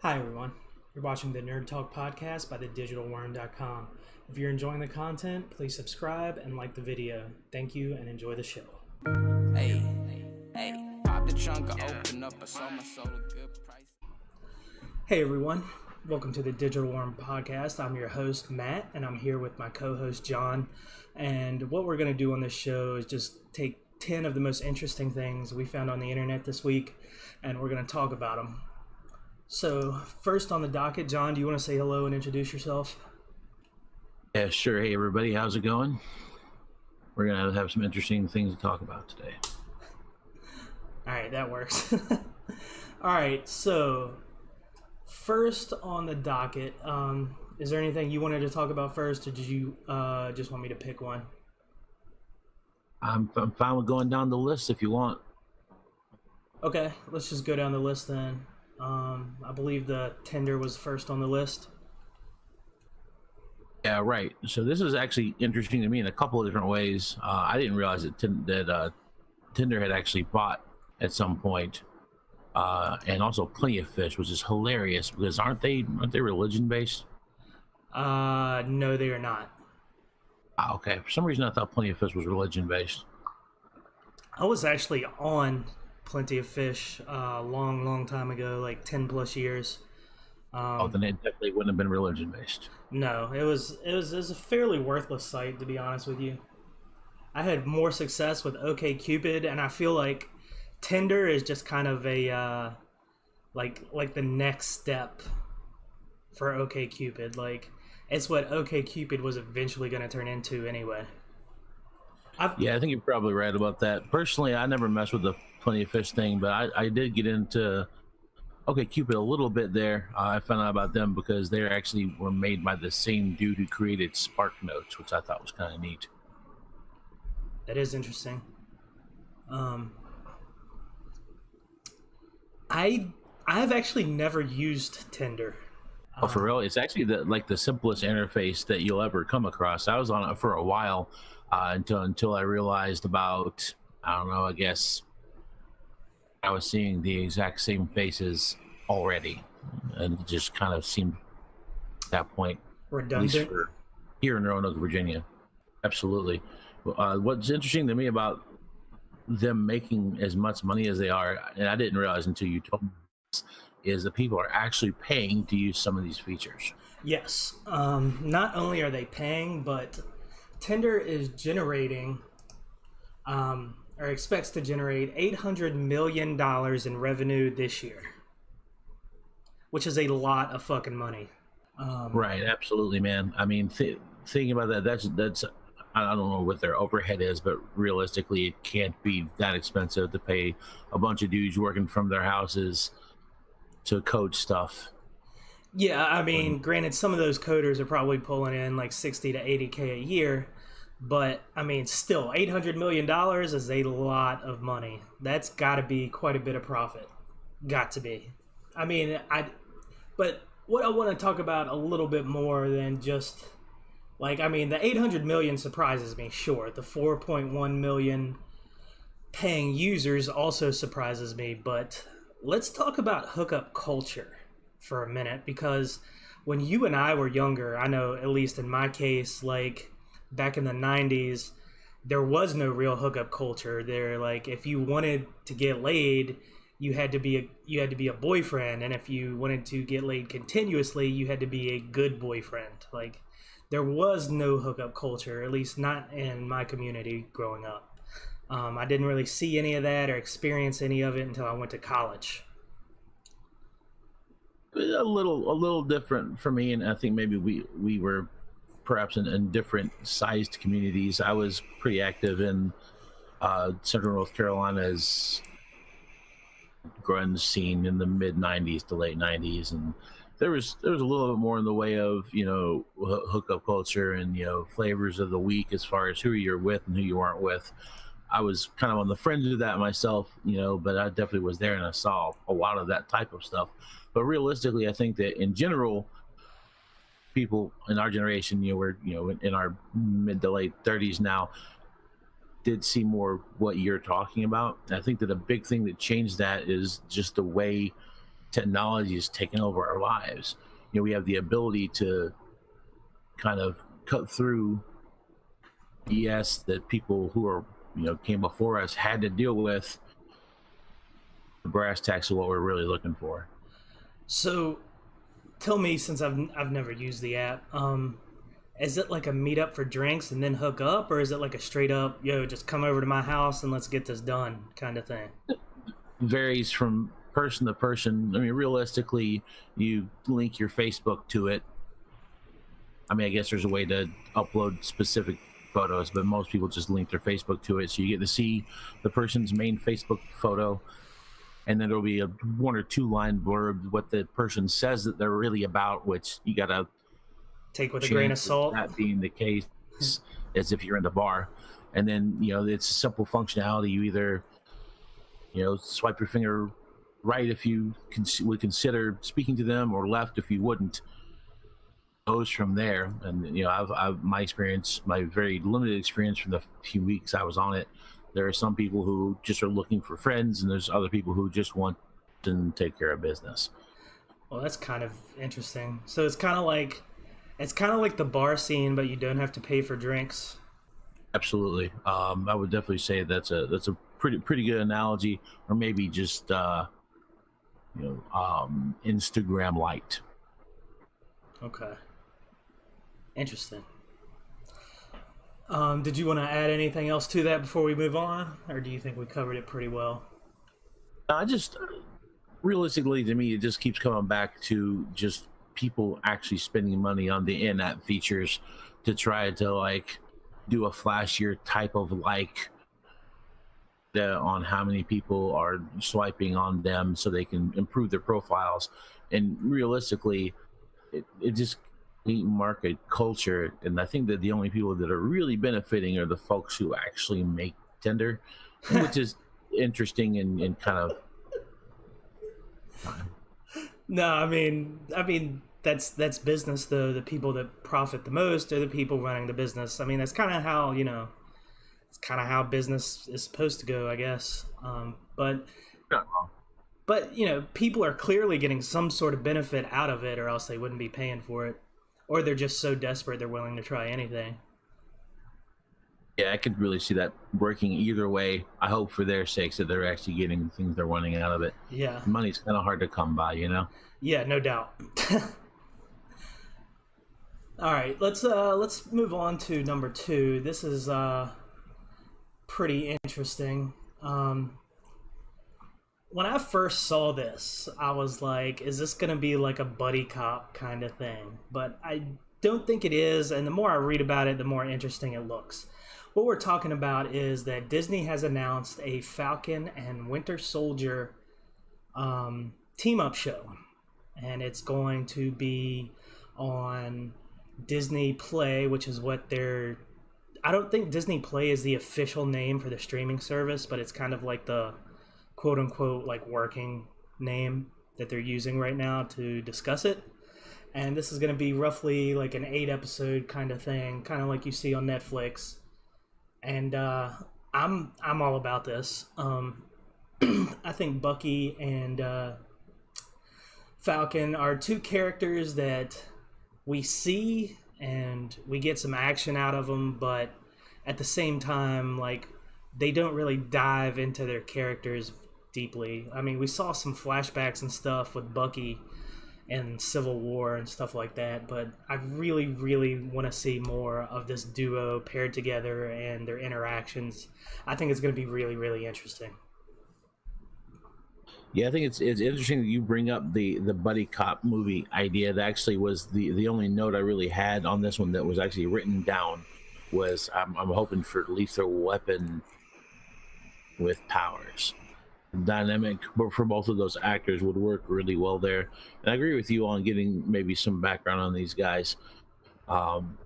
Hi, everyone. You're watching the Nerd Talk podcast by thedigitalworm.com. If you're enjoying the content, please subscribe and like the video. Thank you and enjoy the show. Hey, pop the trunk, open up, I sold my soul a good price. Hey, everyone. Welcome to the Digital Worm podcast. I'm your host, Matt, and I'm here with my co-host, John. And what we're going to do on this show is just take 10 of the most interesting things we found on the internet this week, and we're going to talk about them. So, first on the docket, John, do you want to say hello and introduce yourself? Yeah, sure. Hey, everybody. How's it going? We're going to have some interesting things to talk about today. All right, that works. All right, so first on the docket, is there anything you wanted to talk about first, or did you just want me to pick one? I'm fine with going down the list if you want. Okay, let's just go down the list then. I believe the Tinder was first on the list. Yeah, right. So this is actually interesting to me in a couple of different ways. I didn't realize that Tinder had actually bought at some point, and also Plenty of Fish, which is hilarious because aren't they religion based? No, they are not. Okay. For some reason, I thought Plenty of Fish was religion based. I was actually on Plenty of Fish long time ago, like 10 plus years. Then it definitely wouldn't have been religion based. No, it was a fairly worthless site, to be honest with you. I had more success with OkCupid, and I feel like Tinder is just kind of a like the next step for OkCupid. Like, it's what OkCupid was eventually going to turn into anyway. Yeah, I think you're probably right about that. Personally, I never messed with the Plenty of Fish thing, but I did get into OkCupid a little bit there. I found out about them because they actually were made by the same dude who created Spark Notes, which I thought was kind of neat. That is interesting. I've actually never used Tinder. Oh, for real? It's actually the simplest interface that you'll ever come across. I was on it for a while until I realized about, I don't know, I guess I was seeing the exact same faces already, and it just kind of seemed at that point Redundant. At least for here in Roanoke, Virginia. Absolutely. What's interesting to me about them making as much money as they are, and I didn't realize until you told me this, is that people are actually paying to use some of these features. Yes. Not only are they paying, but Tinder is generating, or expects to generate $800 million in revenue this year, which is a lot of fucking money. Right, absolutely, man. I mean, thinking about that, that's I don't know what their overhead is, but realistically, it can't be that expensive to pay a bunch of dudes working from their houses to code stuff. Yeah, I mean, granted, some of those coders are probably pulling in like 60 to 80K a year, but I mean, still, $800 million is a lot of money. That's got to be quite a bit of profit. Got to be. I mean, but what I want to talk about a little bit more than just, like, I mean, the 800 million surprises me, sure. The 4.1 million paying users also surprises me, but let's talk about hookup culture for a minute, because when you and I were younger, I know, at least in my case, like back in the 90s, there was no real hookup culture. There, like, if you wanted to get laid, you had to be a boyfriend, and if you wanted to get laid continuously, you had to be a good boyfriend. Like, there was no hookup culture, at least not in my community growing up. I didn't really see any of that or experience any of it until I went to college. A little different for me, and I think maybe we were perhaps in different sized communities. I was pretty active in Central North Carolina's grunge scene in the mid 90s to late 90s, and there was a little bit more in the way of, you know, hookup culture and, you know, flavors of the week as far as who you're with and who you aren't with. I was kind of on the fringe of that myself, you know, but I definitely was there and I saw a lot of that type of stuff. But realistically, I think that in general, people in our generation, you know, we're, you know, in our mid to late 30s now, did see more what you're talking about. And I think that a big thing that changed that is just the way technology is taking over our lives. We have the ability to kind of cut through BS that people who are came before us had to deal with. The brass tacks of what we're really looking for. So, tell me, since I've never used the app, is it like a meetup for drinks and then hook up, or is it like a straight up, just come over to my house and let's get this done kind of thing? Varies from person to person. I mean, realistically, you link your Facebook to it. I mean, I guess there's a way to upload specific photos, but most people just link their Facebook to it, so you get to see the person's main Facebook photo, and then there'll be a 1 or 2 line blurb what the person says that they're really about, which you gotta take with a grain of salt. That being the case, as if you're in the bar, and then it's a simple functionality. You either swipe your finger right if you would consider speaking to them, or left if you wouldn't. Goes from there. And I've my experience, my very limited experience from the few weeks I was on it, there are some people who just are looking for friends, and there's other people who just want to take care of business. Well, that's kind of interesting. So it's kind of like the bar scene, but you don't have to pay for drinks. Absolutely. I would definitely say that's a pretty good analogy, or maybe just Instagram light. Okay. Interesting. Did you want to add anything else to that before we move on, or do you think we covered it pretty well? Realistically, to me, it just keeps coming back to just people actually spending money on the in-app features to try to do a flashier type of on how many people are swiping on them so they can improve their profiles. And realistically, it just market culture, and I think that the only people that are really benefiting are the folks who actually make Tinder, which is interesting and kind of. No, I mean that's business though. The people that profit the most are the people running the business. I mean, that's kind of how it's kind of how business is supposed to go, I guess. But people are clearly getting some sort of benefit out of it, or else they wouldn't be paying for it. Or they're just so desperate they're willing to try anything. Yeah, I could really see that working either way. I hope for their sakes that they're actually getting the things they're wanting out of it. Yeah. Money's kind of hard to come by, Yeah, no doubt. All right, let's move on to number 2. This is pretty interesting. When I first saw this, I was like, is this going to be like a buddy cop kind of thing? But I don't think it is, and the more I read about it, the more interesting it looks. What we're talking about is that Disney has announced a Falcon and Winter Soldier team-up show. And it's going to be on Disney Play, which is what they're... I don't think Disney Play is the official name for the streaming service, but it's kind of like the quote-unquote working name that they're using right now to discuss it. And this is going to be roughly like an 8-episode kind of thing, kind of like you see on Netflix. And I'm all about this. I think Bucky and Falcon are 2 characters that we see and we get some action out of them, but at the same time, they don't really dive into their characters deeply. I mean, we saw some flashbacks and stuff with Bucky and Civil War and stuff like that, but I really, really want to see more of this duo paired together and their interactions. I think it's going to be really, really interesting. Yeah, I think it's interesting that you bring up the buddy cop movie idea. That actually was the only note I really had on this one that was actually written down. Was I'm hoping for lethal weapon with powers. Dynamic for both of those actors would work really well there. And I agree with you on getting maybe some background on these guys. And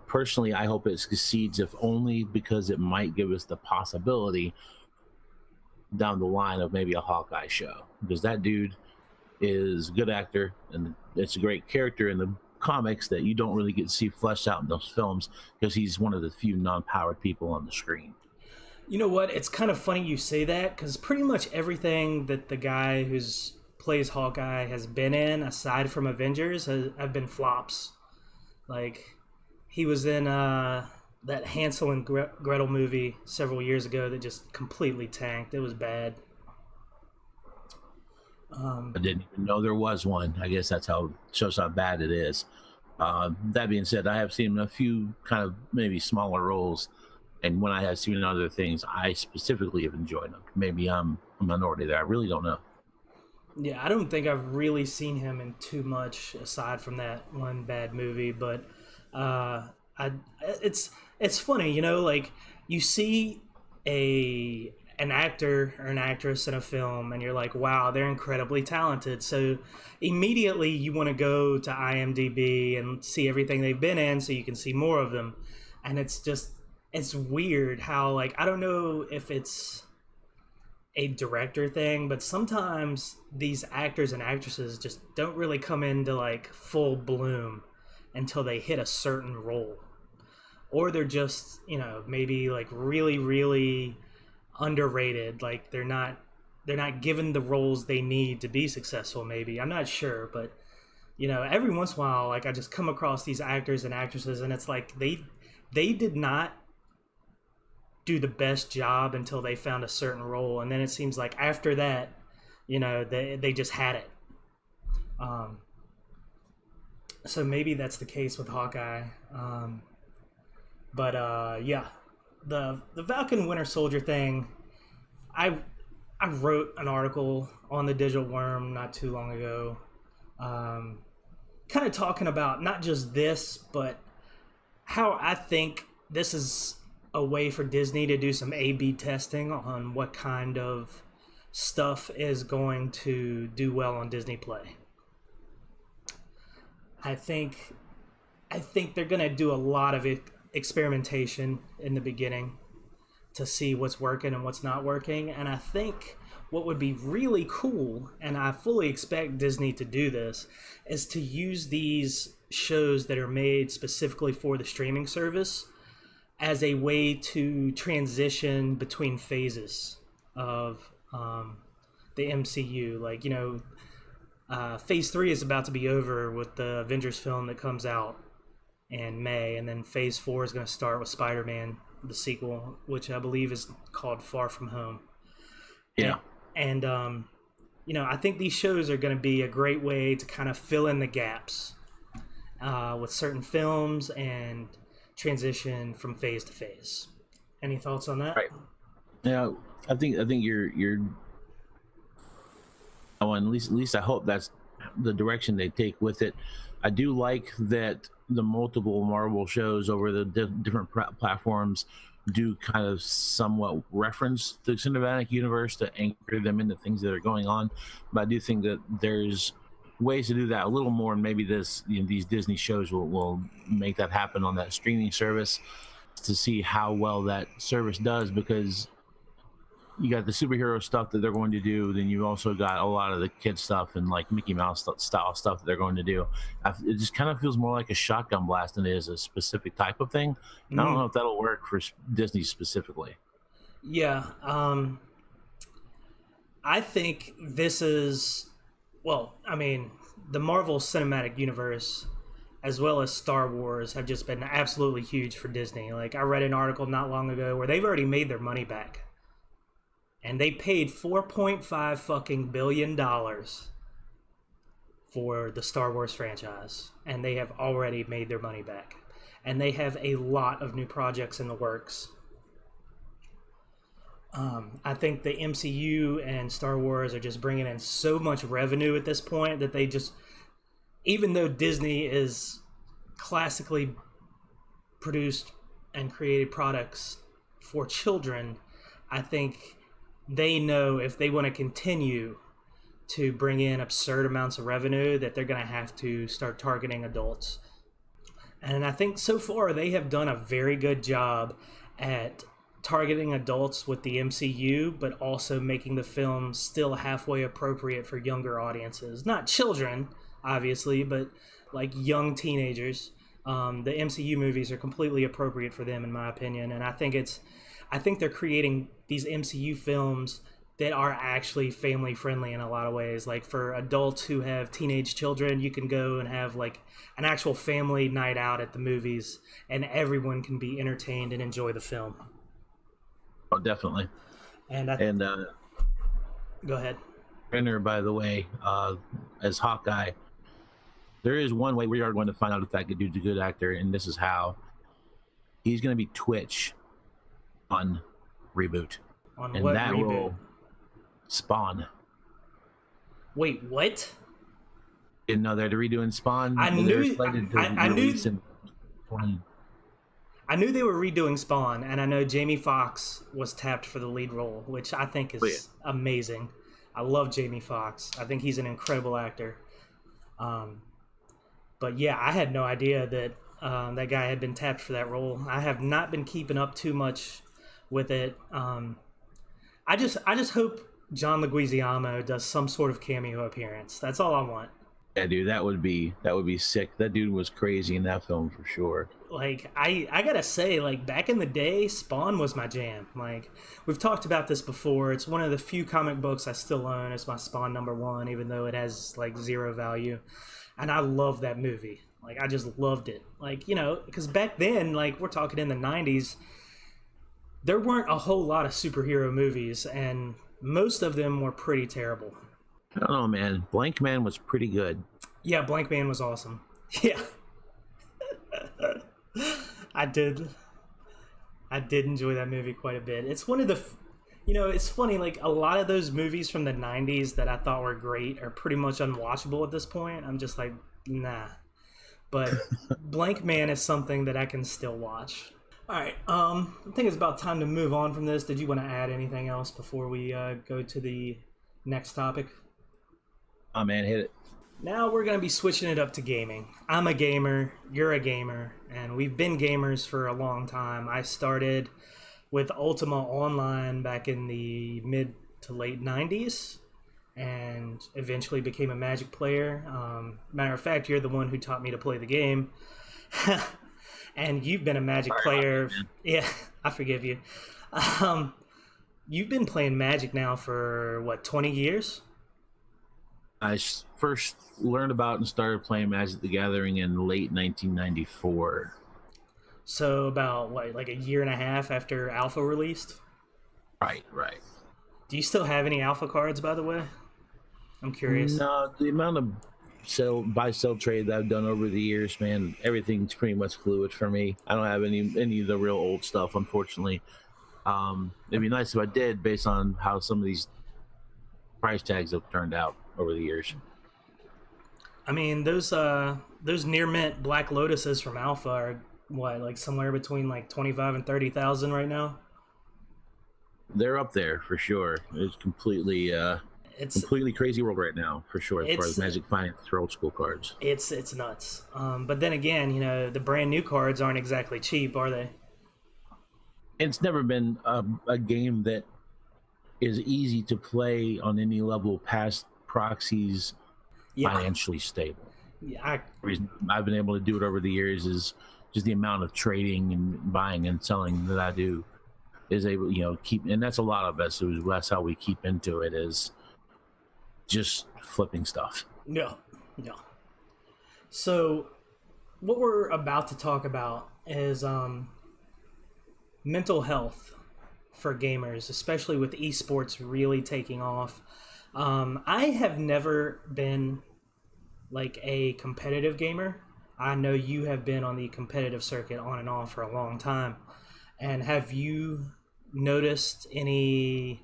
personally, I hope it succeeds, if only because it might give us the possibility down the line of maybe a Hawkeye show, because that dude is a good actor and it's a great character in the comics that you don't really get to see fleshed out in those films, because he's one of the few non-powered people on the screen. You know what? It's kind of funny you say that, because pretty much everything that the guy who's plays Hawkeye has been in, aside from Avengers, have been flops. Like, he was in that Hansel and Gretel movie several years ago that just completely tanked. It was bad. I didn't even know there was one. I guess that's how shows how bad it is. That being said, I have seen a few kind of maybe smaller roles, and when I have seen other things, I specifically have enjoyed them. Maybe I'm a minority there. I really don't know. Yeah, I don't think I've really seen him in too much aside from that one bad movie, but it's funny, you know, like you see an actor or an actress in a film and you're like, wow, they're incredibly talented. So immediately you want to go to IMDb and see everything they've been in so you can see more of them. And it's weird how, like, I don't know if it's a director thing, but sometimes these actors and actresses just don't really come into like full bloom until they hit a certain role. Or they're just, you know, maybe like really, really underrated. Like they're not given the roles they need to be successful, maybe. I'm not sure, but you know, every once in a while, like I just come across these actors and actresses and it's like they did not do the best job until they found a certain role, and then it seems like after that, you know, they just had it. So maybe that's the case with Hawkeye. But yeah, the Falcon Winter Soldier thing, I wrote an article on the Digital Worm not too long ago, kind of talking about not just this, but how I think this is a way for Disney to do some A/B testing on what kind of stuff is going to do well on Disney Play. I think they're going to do a lot of experimentation in the beginning to see what's working and what's not working. And I think what would be really cool, and I fully expect Disney to do this, is to use these shows that are made specifically for the streaming service as a way to transition between phases of the MCU. Like, you know, Phase 3 is about to be over with the Avengers film that comes out in May, and then Phase 4 is going to start with Spider-Man, the sequel, which I believe is called Far From Home. Yeah. And you know, I think these shows are going to be a great way to kind of fill in the gaps with certain films and transition from phase to phase. Any thoughts on that? Right. Yeah, I think you're oh, and at least I hope that's the direction they take with it. I do like that the multiple Marvel shows over the different platforms do kind of somewhat reference the cinematic universe to anchor them into things that are going on. But I do think that there's ways to do that a little more, and maybe these Disney shows will make that happen on that streaming service to see how well that service does, because you got the superhero stuff that they're going to do, then you also got a lot of the kid stuff and like Mickey Mouse style stuff that they're going to do. It just kind of feels more like a shotgun blast than it is a specific type of thing. I don't know if that'll work for Disney specifically. Yeah, I think this is, well, I mean, the Marvel Cinematic Universe as well as Star Wars have just been absolutely huge for Disney. Like, I read an article not long ago where they've already made their money back. And they paid $4.5 fucking billion for the Star Wars franchise. And they have already made their money back. And they have a lot of new projects in the works. I think the MCU and Star Wars are just bringing in so much revenue at this point that they just, even though Disney is classically produced and created products for children, I think they know if they want to continue to bring in absurd amounts of revenue that they're going to have to start targeting adults. And I think so far they have done a very good job at targeting adults with the MCU, but also making the film still halfway appropriate for younger audiences. Not children, obviously, but like young teenagers. The MCU movies are completely appropriate for them, in my opinion. And I think they're creating these MCU films that are actually family friendly in a lot of ways. Like for adults who have teenage children, you can go and have like an actual family night out at the movies, and everyone can be entertained and enjoy the film. Oh, definitely. And And go ahead. Renner, by the way, as Hawkeye, there is one way we are going to find out if that dude's a good actor, and this is how. He's going to be Twitch on Reboot. On And what that reboot? role, Spawn. Wait, what? Didn't know they're redoing Spawn. I and they're knew- slated to I knew- release in 20. I knew they were redoing Spawn, and I know Jamie Foxx was tapped for the lead role, which I think is amazing. I love Jamie Foxx. I think he's an incredible actor. But yeah, I had no idea that that guy had been tapped for that role. I have not been keeping up too much with it. I just hope John Leguizamo does some sort of cameo appearance. That's all I want. Yeah, dude, that would be sick. That dude was crazy in that film for sure. Like I gotta say, like back in the day, Spawn was my jam. Like we've talked about this before. It's one of the few comic books I still own. It's my Spawn #1, even though it has like 0 value. And I love that movie. Like I just loved it. Like, you know, because back then, like we're talking in the 90s, there weren't a whole lot of superhero movies, and most of them were pretty terrible. I don't know, man. Blank Man was pretty good. Yeah, Blank Man was awesome. Yeah. I did enjoy that movie quite a bit. It's one of the, you know, it's funny, like a lot of those movies from the 90s that I thought were great are pretty much unwatchable at this point. I'm just like, nah. But Blank Man is something that I can still watch. All right, I think it's about time to move on from this. Did you want to add anything else before we go to the next topic? Oh, man, hit it. Now we're going to be switching it up to gaming. I'm a gamer, you're a gamer, and we've been gamers for a long time. I started with Ultima Online back in the mid to late 90s and eventually became a Magic player. Matter of fact, you're the one who taught me to play the game. And you've been a Magic player. Yeah, I forgive you. You've been playing Magic now for, what, 20 years? I first learned about and started playing Magic the Gathering in late 1994. So about, what, like a year and a half after Alpha released? Right. Do you still have any Alpha cards, by the way? I'm curious. No, the amount of buy-sell trade that I've done over the years, man, everything's pretty much fluid for me. I don't have any of the real old stuff, unfortunately. It'd be nice if I did, based on how some of these price tags have turned out over the years. I mean, those near mint Black Lotuses from Alpha are what, like somewhere between like 25 and 30,000 right now. They're up there for sure. It's completely crazy world right now for sure, as far as Magic Finance for old school cards. It's nuts. But then again, you know, the brand new cards aren't exactly cheap, are they? It's never been a game that is easy to play on any level past proxies financially stable. Yeah, The reason I've been able to do it over the years is just the amount of trading and buying and selling that I do is able, you know, keep, and that's a lot of us. That's how we keep into it, is just flipping stuff. No. So, what we're about to talk about is mental health for gamers, especially with esports really taking off. I have never been like a competitive gamer. I know you have been on the competitive circuit on and off for a long time. And have you noticed any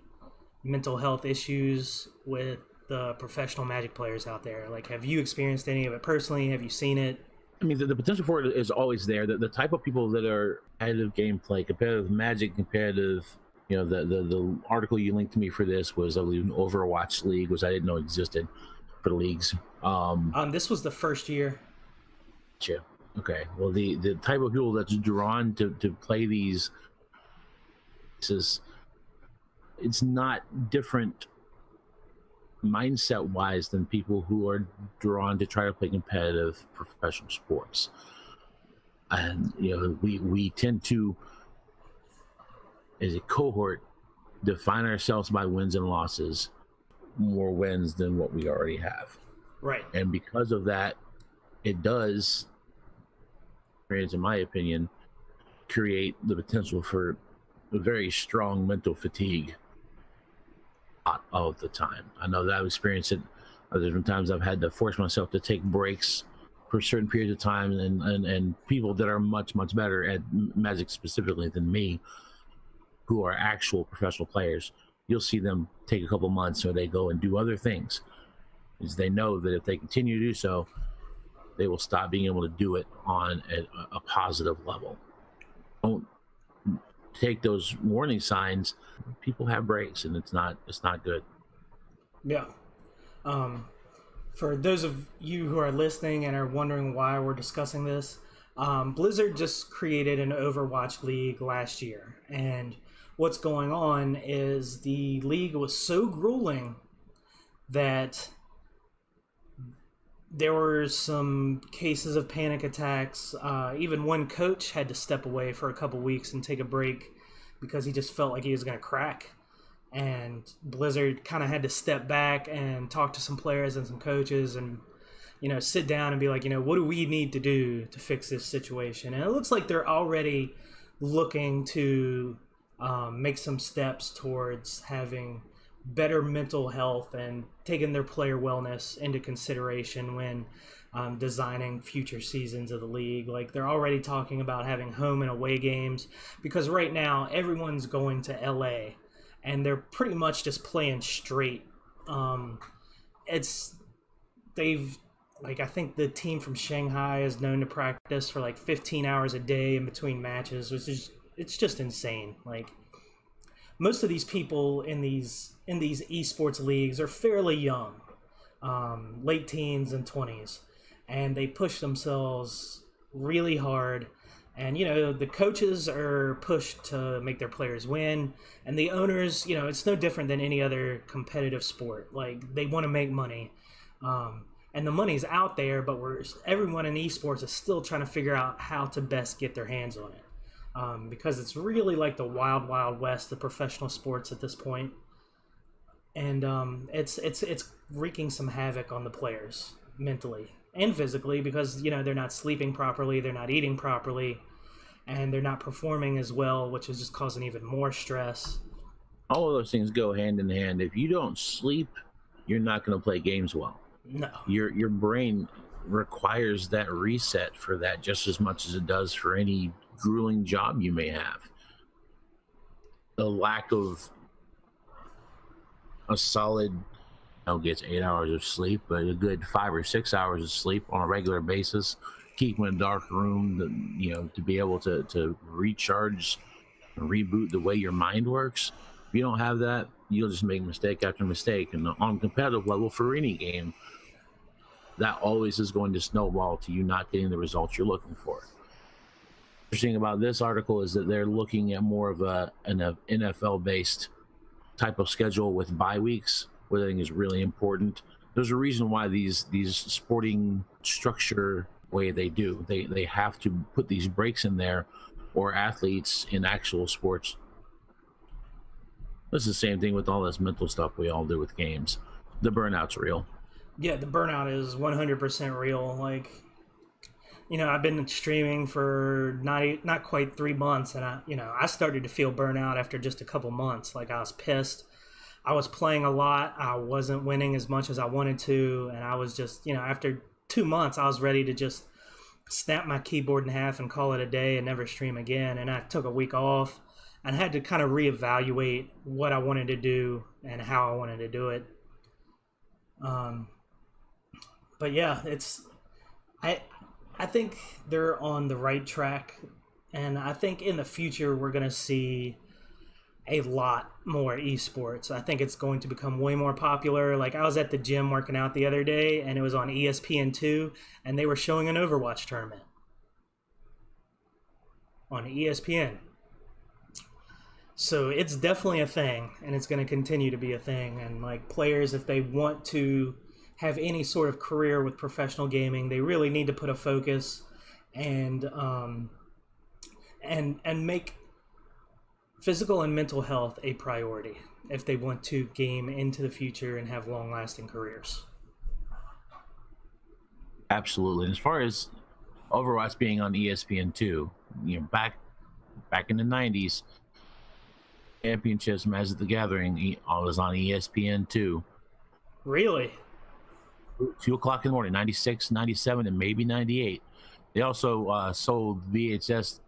mental health issues with the professional Magic players out there? Like, have you experienced any of it personally? Have you seen it? I mean, the potential for it is always there. The type of people that are competitive gameplay, competitive Magic, competitive, you know, the article you linked to me for this was, I believe, an Overwatch League, which I didn't know existed for the leagues. This was the first year. Gotcha. Okay. Well, the type of people that's drawn to play these, it's not different mindset wise than people who are drawn to try to play competitive professional sports. And you know, we tend to, as a cohort, define ourselves by wins and losses, more wins than what we already have. Right. And because of that, it does, in my opinion, create the potential for a very strong mental fatigue all of the time. I know that I've experienced it. There's been times I've had to force myself to take breaks for certain periods of time, and people that are much better at Magic specifically than me, who are actual professional players, you'll see them take a couple months so they go and do other things, because they know that if they continue to do so, they will stop being able to do it on a positive level. Don't take those warning signs. People have breaks, and it's not good. Yeah. For those of you who are listening and are wondering why we're discussing this, Blizzard just created an Overwatch League last year, and what's going on is the league was so grueling that there were some cases of panic attacks. Even one coach had to step away for a couple weeks and take a break because he just felt like he was going to crack. And Blizzard kind of had to step back and talk to some players and some coaches and, sit down and be like, what do we need to do to fix this situation? And it looks like they're already looking to make some steps towards having better mental health and taking their player wellness into consideration when designing future seasons of the league. Like, they're already talking about having home and away games, because right now everyone's going to LA and they're pretty much just playing straight. I think the team from Shanghai is known to practice for like 15 hours a day in between matches, which is, it's just insane. Like, most of these people in these esports leagues are fairly young, late teens and 20s, and they push themselves really hard. And, the coaches are pushed to make their players win, and the owners, it's no different than any other competitive sport. Like, they want to make money, and the money's out there, but everyone in esports is still trying to figure out how to best get their hands on it. Because it's really like the wild, wild west of professional sports at this point. And it's wreaking some havoc on the players mentally and physically, because, they're not sleeping properly, they're not eating properly, and they're not performing as well, which is just causing even more stress. All of those things go hand in hand. If you don't sleep, you're not going to play games well. No. Your brain requires that reset for that just as much as it does for any grueling job you may have. The lack of a solid, gets 8 hours of sleep, but a good 5 or 6 hours of sleep on a regular basis, keep in a dark room, to be able to recharge and reboot the way your mind works. If you don't have that, you'll just make mistake after mistake. And on a competitive level for any game, that always is going to snowball to you not getting the results you're looking for. Interesting about this article is that they're looking at more of an NFL-based type of schedule with bye weeks, which I think is really important. There's a reason why these sporting structure way they do. They have to put these breaks in there, or athletes in actual sports. It's the same thing with all this mental stuff we all do with games. The burnout's real. Yeah, the burnout is 100% real. Like, I've been streaming for not quite 3 months, and I started to feel burnout after just a couple months. Like, I was pissed. I was playing a lot. I wasn't winning as much as I wanted to, and I was just, after 2 months, I was ready to just snap my keyboard in half and call it a day and never stream again. And I took a week off and had to kind of reevaluate what I wanted to do and how I wanted to do it. But yeah, I think they're on the right track, and I think in the future we're going to see a lot more esports. I think it's going to become way more popular. Like, I was at the gym working out the other day, and it was on ESPN2, and they were showing an Overwatch tournament on ESPN. So it's definitely a thing, and it's going to continue to be a thing. And like, players, if they want to have any sort of career with professional gaming, they really need to put a focus and make physical and mental health a priority if they want to game into the future and have long-lasting careers. Absolutely. And as far as Overwatch being on ESPN2, back in the 90s, championships, Magic the Gathering, was on ESPN2. Really? 2 o'clock in the morning, 96, 97, and maybe 98. They also sold VHS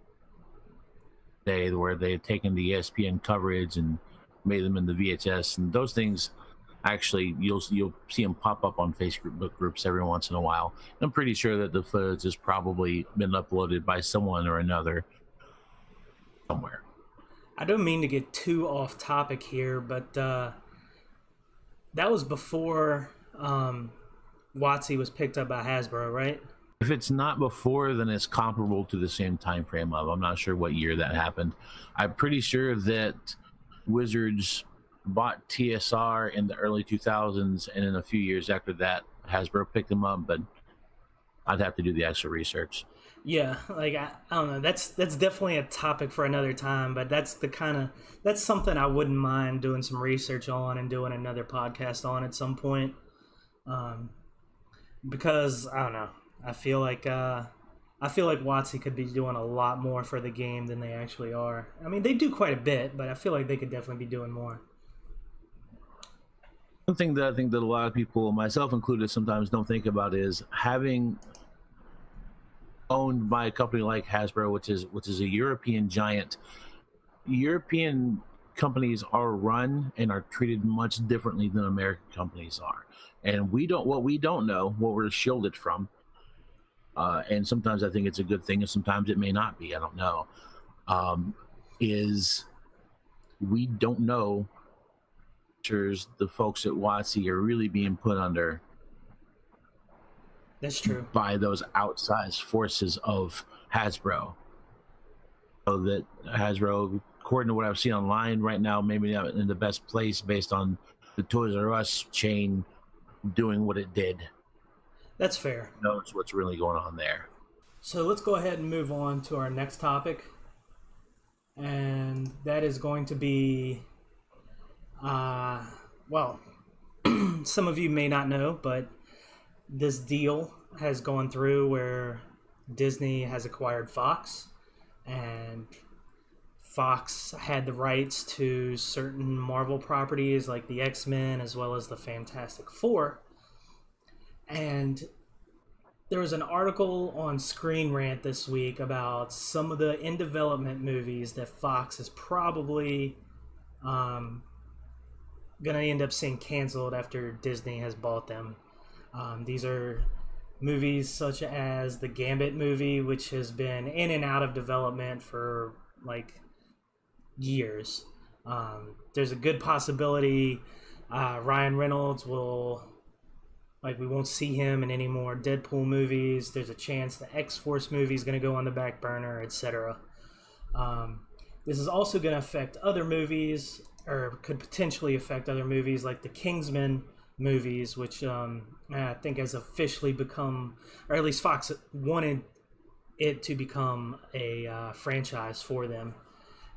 day where they had taken the ESPN coverage and made them into VHS, and those things actually you'll see them pop up on Facebook groups every once in a while. I'm pretty sure that the footage has probably been uploaded by someone or another somewhere. I don't mean to get too off topic here, but that was before WotC was picked up by Hasbro, right? If it's not before, then it's comparable to the same time frame of. I'm not sure what year that happened. I'm pretty sure that Wizards bought TSR in the early 2000s, and in a few years after that, Hasbro picked them up. But I'd have to do the extra research. Yeah, like I don't know. That's definitely a topic for another time. But that's something I wouldn't mind doing some research on and doing another podcast on at some point. Because I don't know. I feel like WotC could be doing a lot more for the game than they actually are. I mean, they do quite a bit, but I feel like they could definitely be doing more. One thing that I think that a lot of people, myself included, sometimes don't think about is having owned by a company like Hasbro, which is a European giant. European companies are run and are treated much differently than American companies are, and what we don't know, what we're shielded from. And sometimes I think it's a good thing, and sometimes it may not be. I don't know. Is we don't know the folks at WotC are really being put under. That's true. By those outsized forces of Hasbro. So that Hasbro, according to what I've seen online right now, maybe not in the best place based on the Toys R Us chain doing what it did. That's fair. Knows what's really going on there. So let's go ahead and move on to our next topic. And that is going to be, well, some of you may not know, but this deal has gone through where Disney has acquired Fox, and Fox had the rights to certain Marvel properties like the X-Men as well as the Fantastic Four. And there was an article on Screen Rant this week about some of the in development movies that Fox is probably going to end up seeing canceled after Disney has bought them. These are movies such as the Gambit movie, which has been in and out of development for like years. There's a good possibility Ryan Reynolds will... we won't see him in any more Deadpool movies. There's a chance the X-Force movie is going to go on the back burner, etc. This is also going to affect other movies, or could potentially affect other movies like the Kingsman movies, which I think has officially become, or at least Fox wanted it to become a franchise for them.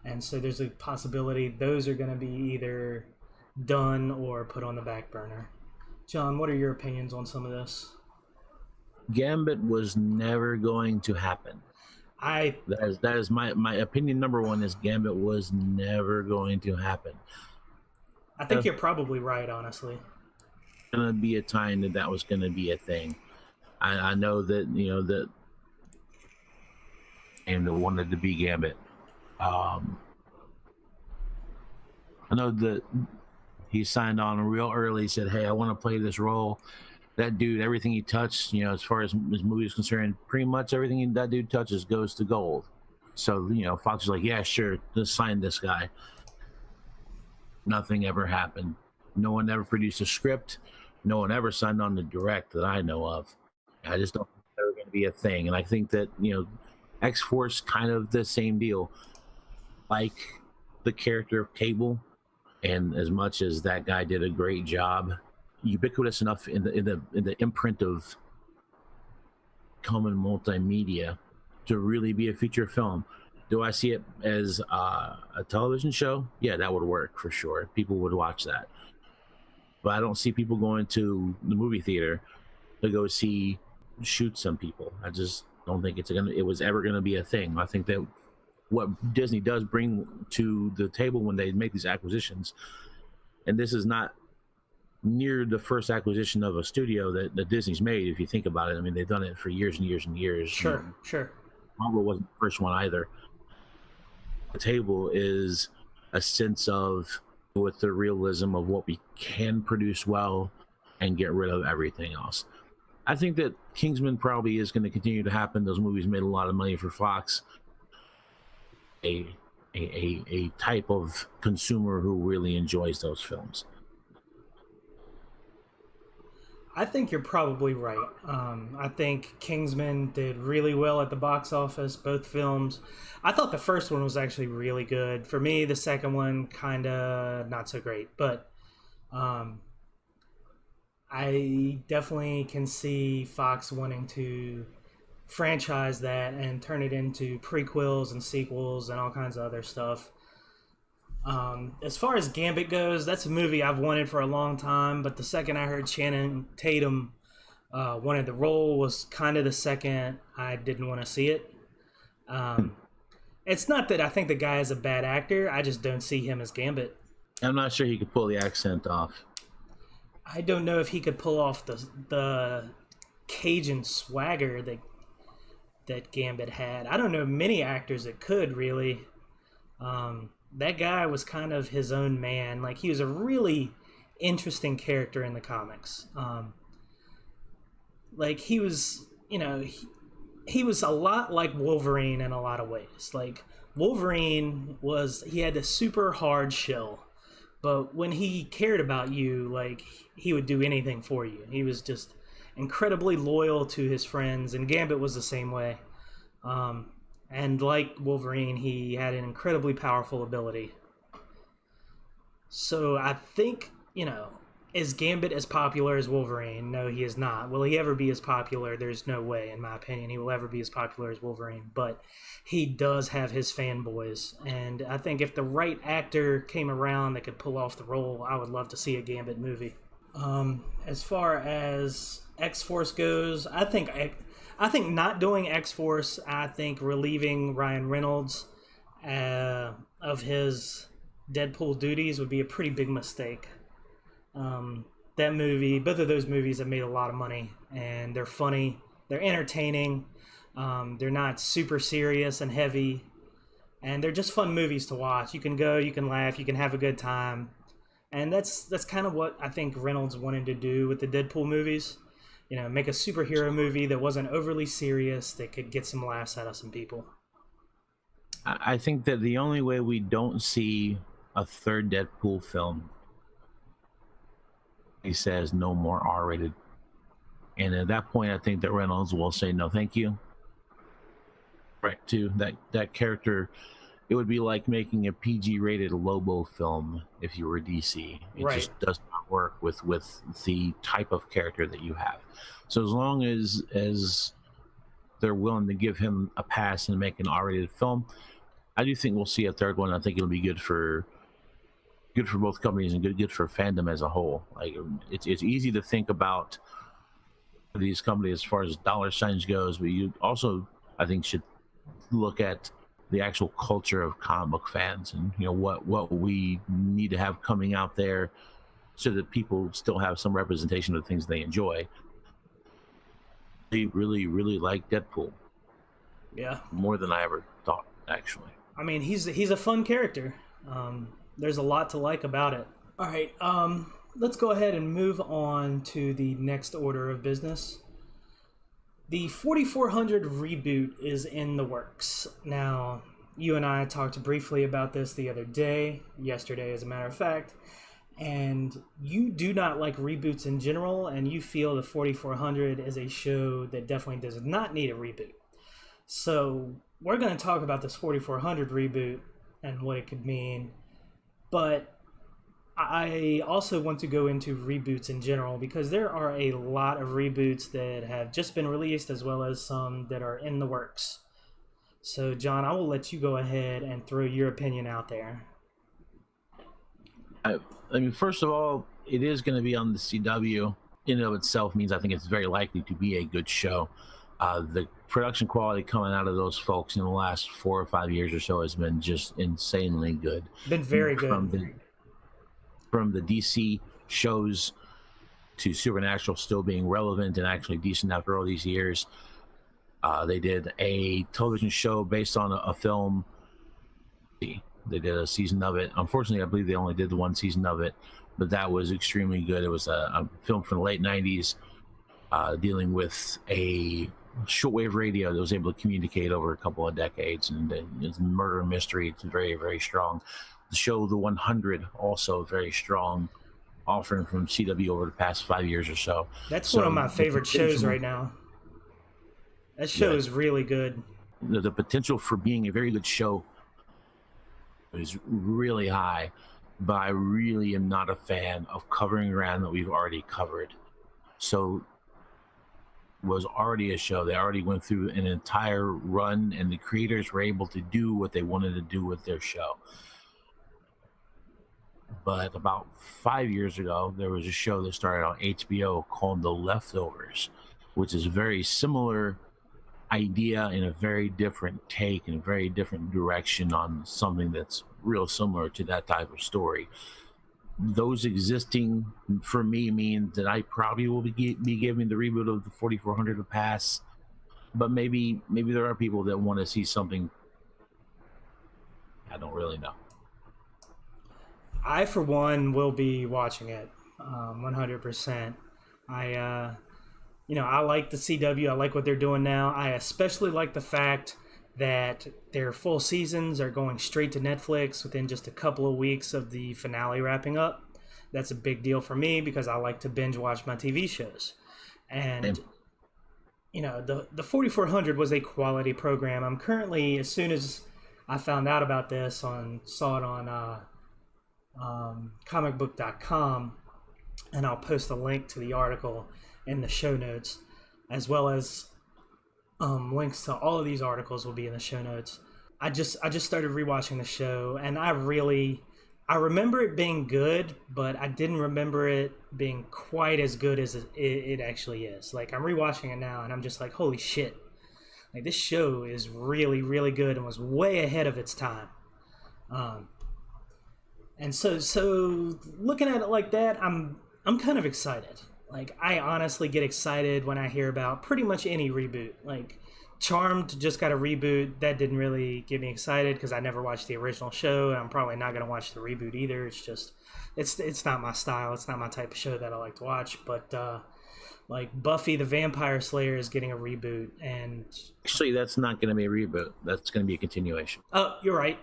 And so there's a possibility those are going to be either done or put on the back burner. John, what are your opinions on some of this? Gambit was never going to happen. That is my opinion. Number one is Gambit was never going to happen. I think you're probably right, honestly. Going to be a time that was going to be a thing. I know that that and that wanted to be Gambit. I know that he signed on real early. Said, "Hey, I want to play this role." That dude, everything he touched, as far as his movie is concerned, pretty much everything that dude touches goes to gold. So, Fox was like, "Yeah, sure, just sign this guy." Nothing ever happened. No one ever produced a script. No one ever signed on to direct that I know of. I just don't think they're going to be a thing. And I think that X-Force, kind of the same deal. Like the character of Cable. And as much as that guy did a great job, ubiquitous enough in the imprint of common multimedia to really be a feature film. Do I see it as a television show? Yeah, that would work for sure. People would watch that. But I don't see people going to the movie theater to go shoot some people. I just don't think it was ever gonna be a thing. I think that what Disney does bring to the table when they make these acquisitions, and this is not near the first acquisition of a studio that Disney's made. If you think about it, I mean, they've done it for years and years and years. Sure, sure. Marvel wasn't the first one either. The table is a sense of, with the realism of what we can produce well and get rid of everything else. I think that Kingsman probably is going to continue to happen. Those movies made a lot of money for Fox. A type of consumer who really enjoys those films. I think you're probably right. I think Kingsman did really well at the box office, both films. I thought the first one was actually really good. For me, the second one kind of not so great. But I definitely can see Fox wanting to franchise that and turn it into prequels and sequels and all kinds of other stuff. As far as Gambit goes, that's a movie I've wanted for a long time, but the second I heard Channing Tatum wanted the role was kind of the second I didn't want to see it. It's not that I think the guy is a bad actor, I just don't see him as Gambit. I'm not sure he could pull the accent off. I don't know if he could pull off the Cajun swagger that Gambit had. I don't know many actors that could, really. That guy was kind of his own man. Like, he was a really interesting character in the comics. Like, he was, he was a lot like Wolverine in a lot of ways. Like, Wolverine he had a super hard shell. But when he cared about you, like, he would do anything for you. He was just incredibly loyal to his friends, and Gambit was the same way. And like Wolverine, he had an incredibly powerful ability. So I think, is Gambit as popular as Wolverine? No, he is not. Will he ever be as popular? There's no way, in my opinion, he will ever be as popular as Wolverine. But he does have his fanboys. And I think if the right actor came around that could pull off the role, I would love to see a Gambit movie. As far as X-Force goes, I think not doing X-Force, I think relieving Ryan Reynolds of his Deadpool duties would be a pretty big mistake. Both of those movies have made a lot of money, and they're funny, they're entertaining, they're not super serious and heavy, and they're just fun movies to watch. You can go, you can laugh, you can have a good time, and that's kind of what I think Reynolds wanted to do with the Deadpool movies. Make a superhero movie that wasn't overly serious, that could get some laughs out of some people. I think that the only way we don't see a third Deadpool film, he says no more R-rated. And at that point, I think that Reynolds will say no thank you. Right, to that character. It would be like making a PG-rated Lobo film if you were DC. It Right. just does not work with the type of character that you have. So as long as they're willing to give him a pass and make an R-rated film, I do think we'll see a third one. I think it'll be good for both companies and good for fandom as a whole. Like, it's easy to think about these companies as far as dollar signs goes, but you also, I think, should look at the actual culture of comic book fans, and what we need to have coming out there so that people still have some representation of the things they enjoy. They really, really like Deadpool. Yeah. More than I ever thought, actually. I mean, he's a fun character. There's a lot to like about it. All right, let's go ahead and move on to the next order of business. The 4400 reboot is in the works. Now, you and I talked briefly about this the other day, yesterday as a matter of fact, and you do not like reboots in general, and you feel the 4400 is a show that definitely does not need a reboot. So we're going to talk about this 4400 reboot and what it could mean, but I also want to go into reboots in general, because there are a lot of reboots that have just been released, as well as some that are in the works. So, John, I will let you go ahead and throw your opinion out there. I, I mean, first of all, it is going to be on the CW. In and of itself means I think it's very likely to be a good show. The production quality coming out of those folks in the last 4 or 5 years or so has been just insanely good. Been very From good. the DC shows to Supernatural still being relevant and actually decent after all these years. They did a television show based on a film. They did a season of it. Unfortunately, I believe they only did the one season of it, but that was extremely good. It was a film from the late 90s dealing with a shortwave radio that was able to communicate over a couple of decades, and it's murder mystery. It's very, very strong. The show The 100, also very strong offering from CW over the past 5 years or so. That's one of my favorite shows right now. That show is really good. The potential for being a very good show is really high, but I really am not a fan of covering ground that we've already covered. So it was already a show. They already went through an entire run, and the creators were able to do what they wanted to do with their show. But about 5 years ago, there was a show that started on HBO called The Leftovers, which is a very similar idea in a very different take and a very different direction on something that's real similar to that type of story. Those existing for me mean that I probably will be giving the reboot of the 4400 a pass, but maybe there are people that want to see something. I don't really know. I, for one, will be watching it 100%. I like the CW. I like what they're doing now. I especially like the fact that their full seasons are going straight to Netflix within just a couple of weeks of the finale wrapping up. That's a big deal for me because I like to binge watch my TV shows. And, the 4400 was a quality program. I'm currently, as soon as I found out about this, saw it on comicbook.com, and I'll post a link to the article in the show notes, as well as links to all of these articles will be in the show notes. I just started rewatching the show, and I remember it being good, but I didn't remember it being quite as good as it actually is. Like, I'm rewatching it now, and I'm just like, holy shit! Like, this show is really, really good and was way ahead of its time. And so looking at it like that, I'm kind of excited. Like, I honestly get excited when I hear about pretty much any reboot. Like, Charmed just got a reboot. That didn't really get me excited because I never watched the original show, and I'm probably not going to watch the reboot either. It's just, it's not my style. It's not my type of show that I like to watch. But, like, Buffy the Vampire Slayer is getting a reboot. And actually, that's not going to be a reboot. That's going to be a continuation. Oh, you're right.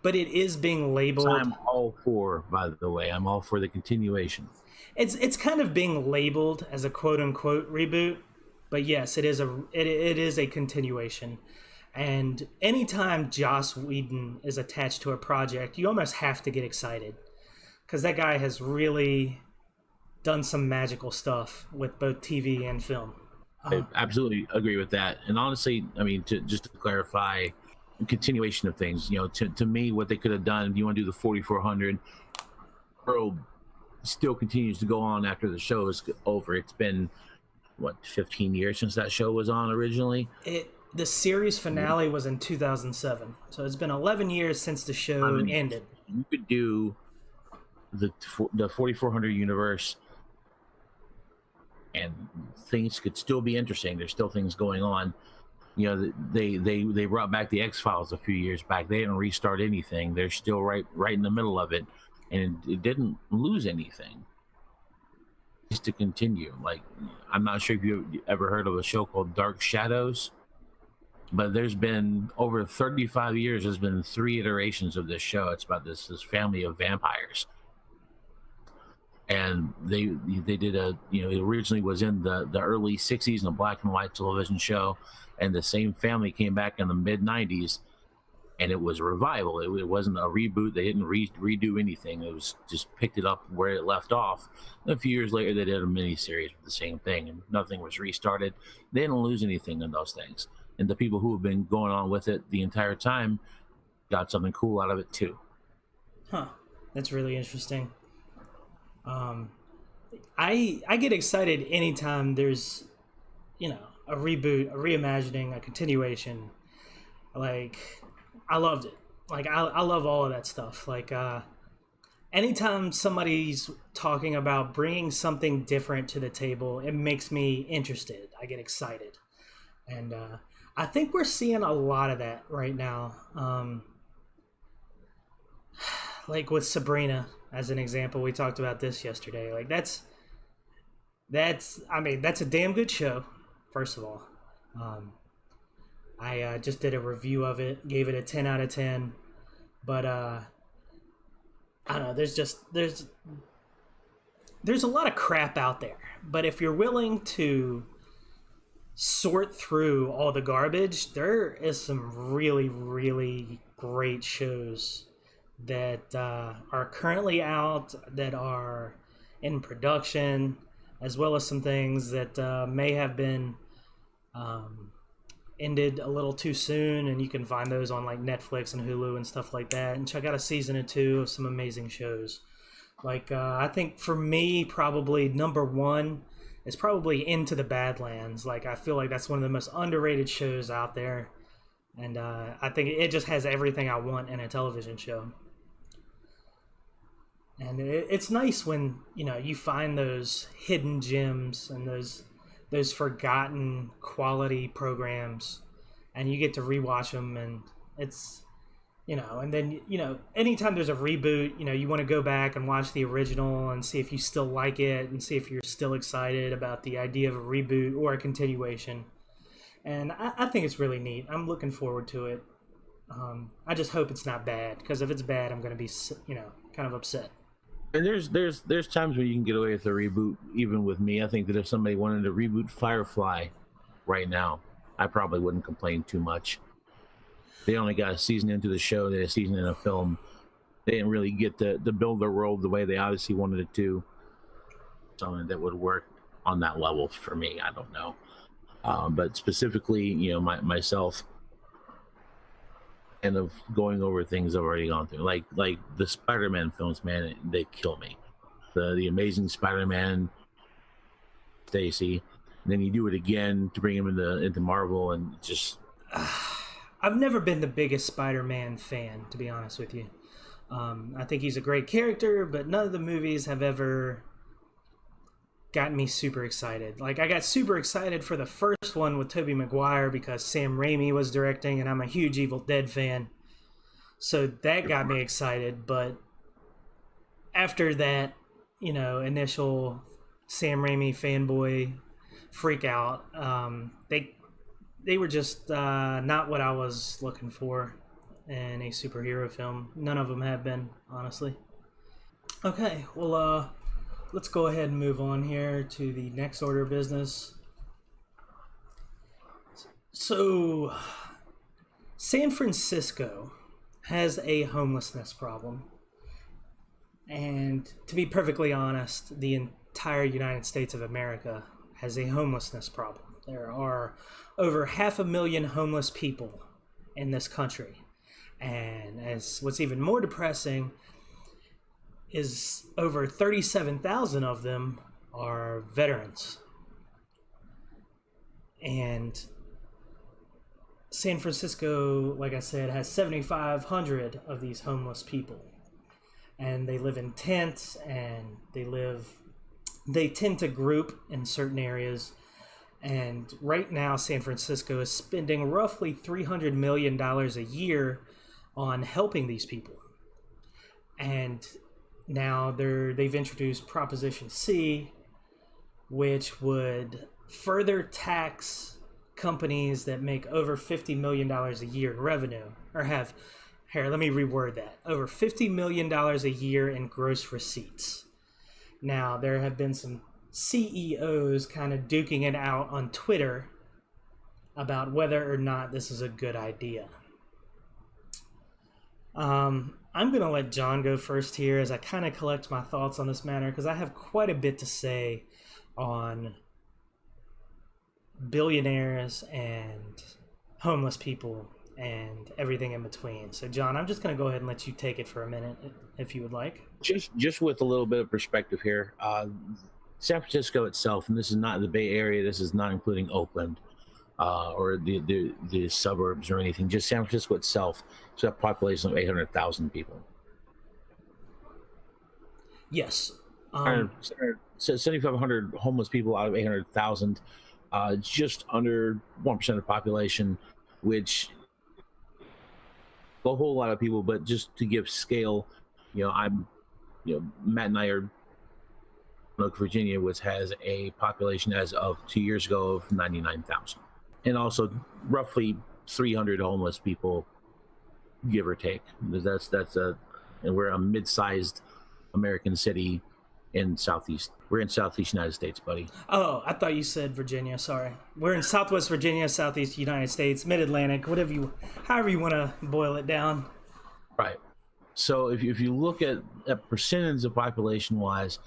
But it is being labeled. So I'm all for, by the way, I'm all for the continuation. It's kind of being labeled as a quote unquote reboot, but yes, it is a continuation. And anytime Joss Whedon is attached to a project, you almost have to get excited because that guy has really done some magical stuff with both TV and film. I absolutely agree with that. And honestly, I mean, just to clarify, continuation of things, to me, what they could have done, if you want to do the 4400, Earl still continues to go on after the show is over. It's been 15 years since that show was on originally. The series finale was in 2007, so it's been 11 years since the show ended. You could do the 4400 universe, and things could still be interesting. There's still things going on. They brought back the X-Files a few years back. They didn't restart anything. They're still right in the middle of it, and it didn't lose anything. Just to continue. Like, I'm not sure if you've ever heard of a show called Dark Shadows, but there's been over 35 years. There's been 3 iterations of this show. It's about this family of vampires, and they did it originally was in the early 60s in a black and white television show. And the same family came back in the mid 90s, and it was a revival. It wasn't a reboot. They didn't redo anything. It was just picked it up where it left off. And a few years later, they did a mini series with the same thing, and nothing was restarted. They didn't lose anything in those things. and the people who have been going on with it the entire time got something cool out of it too. Huh. That's really interesting. I get excited anytime there's, a reboot, a reimagining, a continuation. Like, I loved it. Like, I love all of that stuff. Like, anytime somebody's talking about bringing something different to the table, it makes me interested. I get excited. And I think we're seeing a lot of that right now. Like with Sabrina, as an example, we talked about this yesterday. Like, that's a damn good show, first of all. I just did a review of it, gave it a 10 out of 10. But I don't know, there's a lot of crap out there. But if you're willing to sort through all the garbage, there is some really, really great shows that are currently out, that are in production, as well as some things that may have been ended a little too soon, and you can find those on like Netflix and Hulu and stuff like that, and check out a season or two of some amazing shows. Like I think for me, probably number one is probably Into the Badlands. Like, I feel like that's one of the most underrated shows out there, and I think it just has everything I want in a television show. And it's nice when you find those hidden gems and those forgotten quality programs, and you get to rewatch them, and it's and then anytime there's a reboot, you want to go back and watch the original and see if you still like it, and see if you're still excited about the idea of a reboot or a continuation. And I think it's really neat. I'm looking forward to it. I just hope it's not bad, because if it's bad, I'm going to be kind of upset. And there's times when you can get away with a reboot, even with me. I think that if somebody wanted to reboot Firefly right now, I probably wouldn't complain too much. They only got a season into the show, they had a season in a film. They didn't really get to build their world the way they obviously wanted it to. Something that would work on that level for me, I don't know. But specifically, myself, and of going over things I've already gone through, like the Spider-Man films, man, they kill me. The Amazing Spider-Man, Stacy, and then you do it again to bring him into Marvel, and just I've never been the biggest Spider-Man fan, to be honest with you. I think he's a great character, but none of the movies have ever gotten me super excited. Like, I got super excited for the first one with Tobey Maguire because Sam Raimi was directing, and I'm a huge Evil Dead fan. So that got me excited, but after that, initial Sam Raimi fanboy freak out, they were just not what I was looking for in a superhero film. None of them have been, honestly. Okay, well, let's go ahead and move on here to the next order of business. So, San Francisco has a homelessness problem. And to be perfectly honest, the entire United States of America has a homelessness problem. There are over 500,000 homeless people in this country. And as what's even more depressing is over 37,000 of them are veterans. And San Francisco, like I said, has 7,500 of these homeless people. And they live in tents, and they tend to group in certain areas. And right now, San Francisco is spending roughly $300 million a year on helping these people. And now they've introduced Proposition C, which would further tax companies that make over $50 million a year in revenue, or have, here, let me reword that, over $50 million a year in gross receipts. Now, there have been some CEOs kind of duking it out on Twitter about whether or not this is a good idea. I'm going to let John go first here as I kind of collect my thoughts on this matter, because I have quite a bit to say on billionaires and homeless people and everything in between. So, John, I'm just going to go ahead and let you take it for a minute if you would like. Just with a little bit of perspective here, San Francisco itself, and this is not the Bay Area, this is not including Oakland or the suburbs or anything, just San Francisco itself, it's a population of 800,000 people. Yes. 7,500 homeless people out of 800,000, just under 1% of the population, which a whole lot of people. But just to give scale, Matt and I are Virginia, which has a population as of 2 years ago of 99,000, and also roughly 300 homeless people, give or take. And we're a mid-sized American city in southeast. We're in southeast United States, buddy. Oh, I thought you said Virginia. Sorry, we're in Southwest Virginia, southeast United States, Mid-Atlantic, however you want to boil it down. Right. So if you look at percentage of population wise,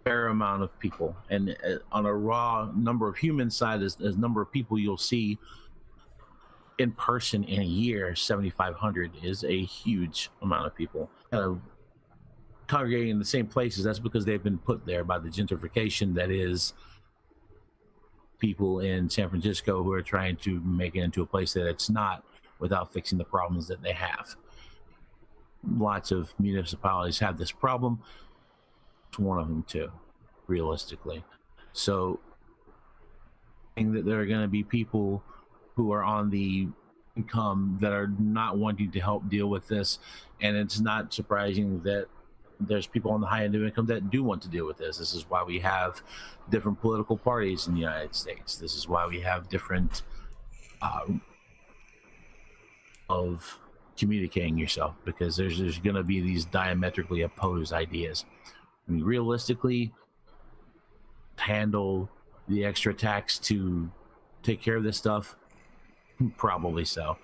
fair amount of people, and on a raw number of human side, as number of people you'll see in person in a year, 7,500 is a huge amount of people. Congregating in the same places, that's because they've been put there by the gentrification that is people in San Francisco who are trying to make it into a place that it's not, without fixing the problems that they have. Lots of municipalities have this problem. It's one of them too, realistically. So that there are going to be people who are on the income that are not wanting to help deal with this, and it's not surprising that there's people on the high end of income that do want to deal with this. This is why we have different political parties in the United States. This is why we have different of communicating yourself, because there's going to be these diametrically opposed ideas. I mean, realistically, handle the extra tax to take care of this stuff, probably so,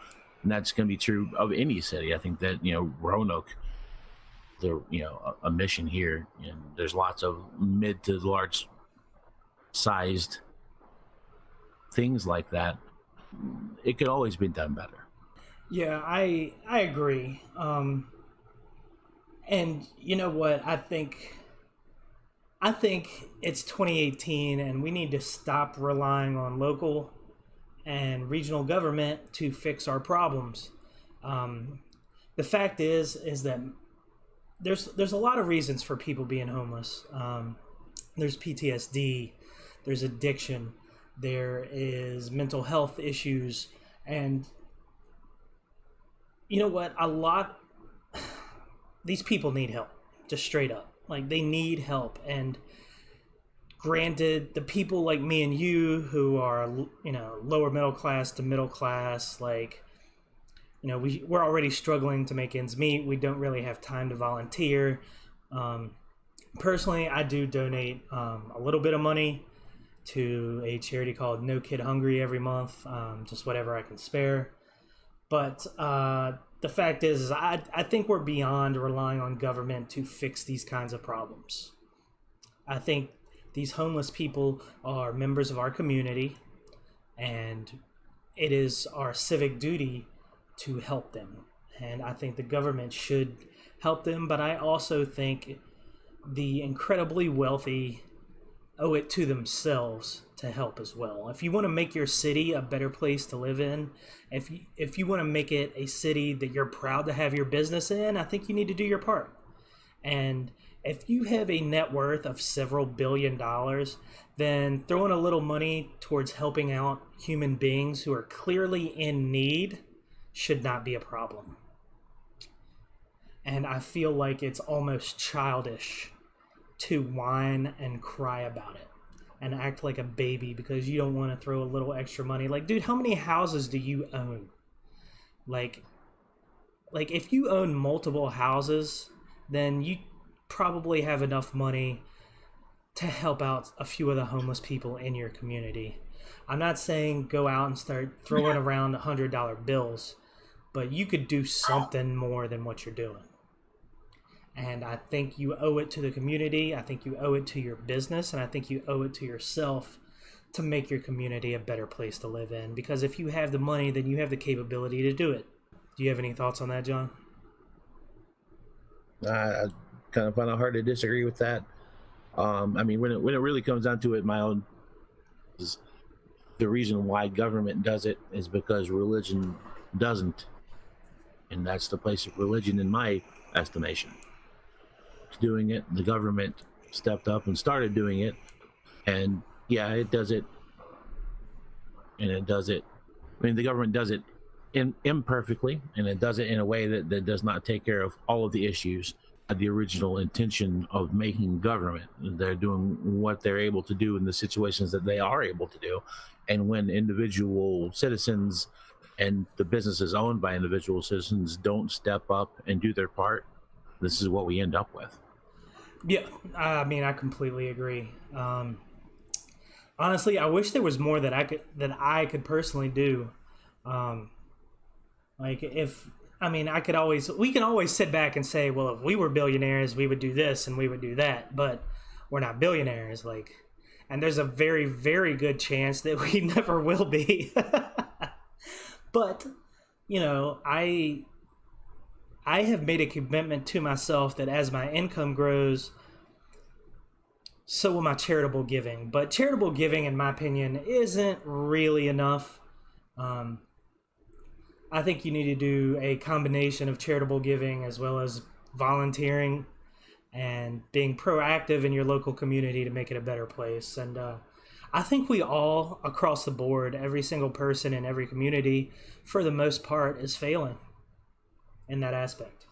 and that's going to be true of any city. I think that Roanoke, a mission here, and there's lots of mid to large sized things like that. It could always be done better. Yeah, I agree. And you know what? I think it's 2018, and we need to stop relying on local and regional government to fix our problems. The fact is that there's a lot of reasons for people being homeless. There's PTSD, there's addiction, there is mental health issues, and you know what? These people need help, just straight up. Like, they need help. And granted, the people like me and you who are, lower middle class to middle class, we're already struggling to make ends meet. We don't really have time to volunteer. Personally, I do donate a little bit of money to a charity called No Kid Hungry every month, just whatever I can spare. But the fact is I think we're beyond relying on government to fix these kinds of problems. I think these homeless people are members of our community, and it is our civic duty to help them. And I think the government should help them, but I also think the incredibly wealthy owe it to themselves to help as well. If you want to make your city a better place to live in, if you want to make it a city that you're proud to have your business in, I think you need to do your part. And if you have a net worth of several $billion, then throwing a little money towards helping out human beings who are clearly in need should not be a problem. And I feel like it's almost childish to whine and cry about it and act like a baby because you don't want to throw a little extra money. Like, dude, how many houses do you own? Like if you own multiple houses, then you probably have enough money to help out a few of the homeless people in your community. I'm not saying go out and start throwing around $100 bills, but you could do something more than what you're doing. And I think you owe it to the community. I think you owe it to your business, and I think you owe it to yourself to make your community a better place to live in. Because if you have the money, then you have the capability to do it. Do you have any thoughts on that, John? I kind of find it hard to disagree with that. I mean, when it really comes down to it, my own is the reason why government does it is because religion doesn't, and that's the place of religion in my estimation. Doing it, the government stepped up and started doing it, and yeah, it does it, and it does it. I mean, the government does it imperfectly, and it does it in a way that does not take care of all of the issues. The original intention of making government, they're doing what they're able to do in the situations that they are able to do, and when individual citizens and the businesses owned by individual citizens don't step up and do their part, this is what we end up with. Yeah, I mean, I completely agree. Honestly, I wish there was more that I could personally do. Like if we can always sit back and say, well, if we were billionaires, we would do this and we would do that, but we're not billionaires. And there's a very, very good chance that we never will be. But, I have made a commitment to myself that as my income grows, so will my charitable giving. But charitable giving, in my opinion, isn't really enough. I think you need to do a combination of charitable giving as well as volunteering and being proactive in your local community to make it a better place. And I think we all, across the board, every single person in every community, for the most part, is failing in that aspect.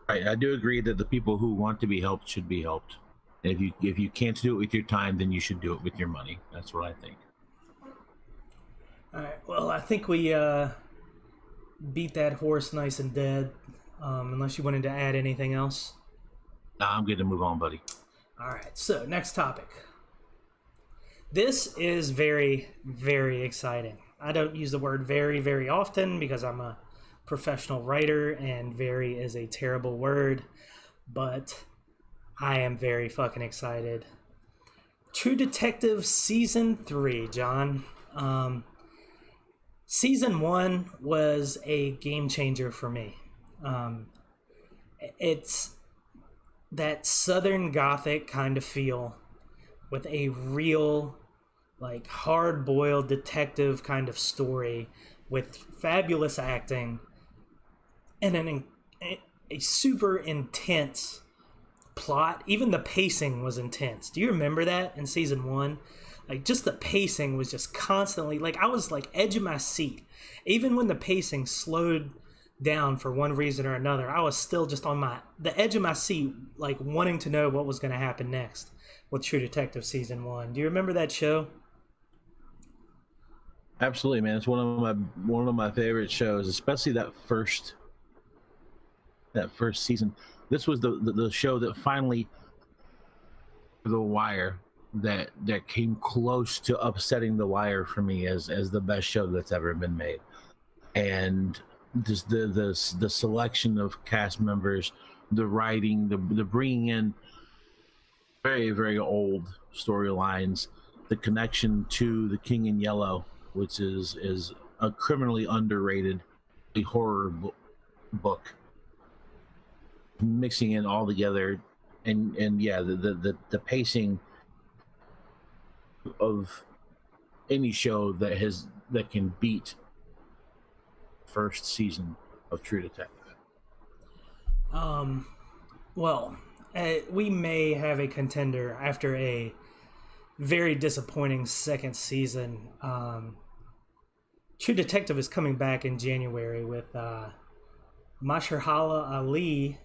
Right, I do agree that the people who want to be helped should be helped. And if you can't do it with your time, then you should do it with your money. That's what I think. All right. Well, I think we beat that horse nice and dead. Unless you wanted to add anything else. Nah, I'm good to move on, buddy. All right. So next topic. This is very, very exciting. I don't use the word very, very often because I'm a professional writer and very is a terrible word, but I am very fucking excited. True Detective Season 3, John. Season 1 was a game changer for me. It's that Southern Gothic kind of feel with a real, hard-boiled detective kind of story with fabulous acting and a super intense plot. Even the pacing was intense. Do you remember that in Season 1? Just the pacing was just constantly, I was, edge of my seat. Even when the pacing slowed down for one reason or another, I was still just on the edge of my seat, wanting to know what was going to happen next with True Detective Season 1. Do you remember that show? Absolutely, man. It's one of my favorite shows, especially that first season. This was the show that finally, The Wire, that came close to upsetting The Wire for me as the best show that's ever been made. And just the selection of cast members, the writing, the bringing in very, very old storylines, the connection to The King in Yellow, which is a criminally underrated horror book, mixing it all together, and yeah, the pacing of any show that can beat first season of True Detective. Well, we may have a contender after a very disappointing second season. True Detective is coming back in January with Mahershala Ali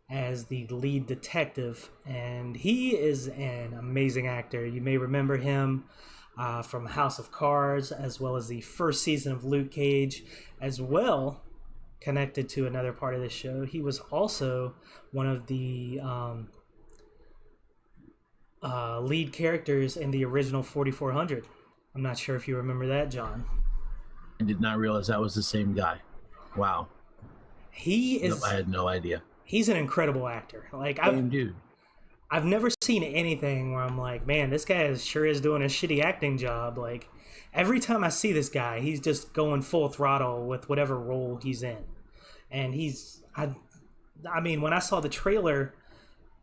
as the lead detective, and he is an amazing actor. You may remember him from House of Cards, as well as the first season of Luke Cage, as well connected to another part of the show. He was also one of the lead characters in the original 4400. I'm not sure if you remember that, John. I did not realize that was the same guy. Wow. He is. Nope, I had no idea. He's an incredible actor. Same dude. I've never seen anything where I'm like, man, this guy sure is doing a shitty acting job. Like every time I see this guy, he's just going full throttle with whatever role he's in, and I mean, when I saw the trailer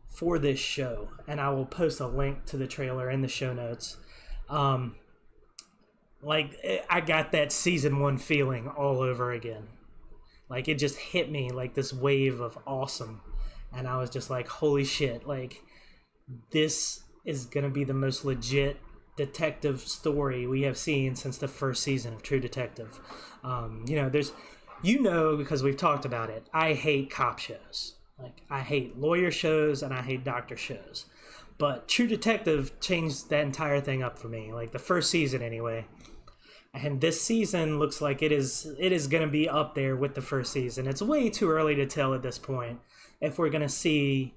for this show, and I will post a link to the trailer in the show notes. Um, I got that season 1 feeling all over again. Like it just hit me like this wave of awesome, and I was just like, holy shit! Like this is gonna be the most legit detective story we have seen since the first season of True Detective. There's, because we've talked about it. I hate cop shows. Like I hate lawyer shows and I hate doctor shows. But True Detective changed that entire thing up for me. Like the first season, anyway. And this season looks like it is going to be up there with the first season. It's way too early to tell at this point if we're going to see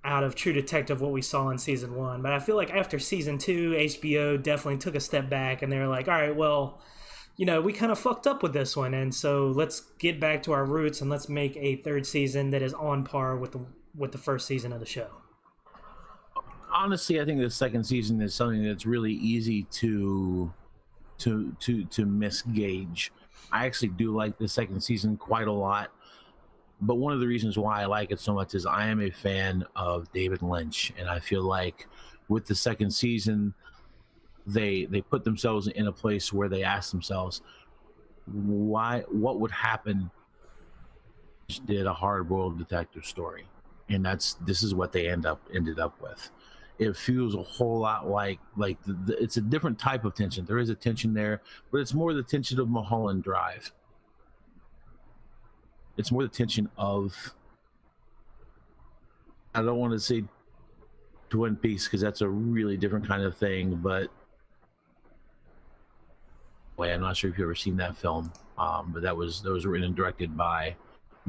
out of True Detective what we saw in season 1. But I feel like after season 2, HBO definitely took a step back and they were like, all right, well, we kind of fucked up with this one, and so let's get back to our roots and let's make a third season that is on par with the first season of the show. Honestly, I think the second season is something that's really easy to misgauge. I actually do like the second season quite a lot, but one of the reasons why I like it so much is I am a fan of David Lynch, and I feel like with the second season they put themselves in a place where they ask themselves what would happen if they did a hard-boiled detective story, and this is what they ended up with. It feels a whole lot like it's a different type of tension. There is a tension there, but it's more the tension of Mulholland Drive. It's more the tension of, I don't want to say Twin Peaks because that's a really different kind of thing, but I'm not sure if you've ever seen that film, but that was written and directed by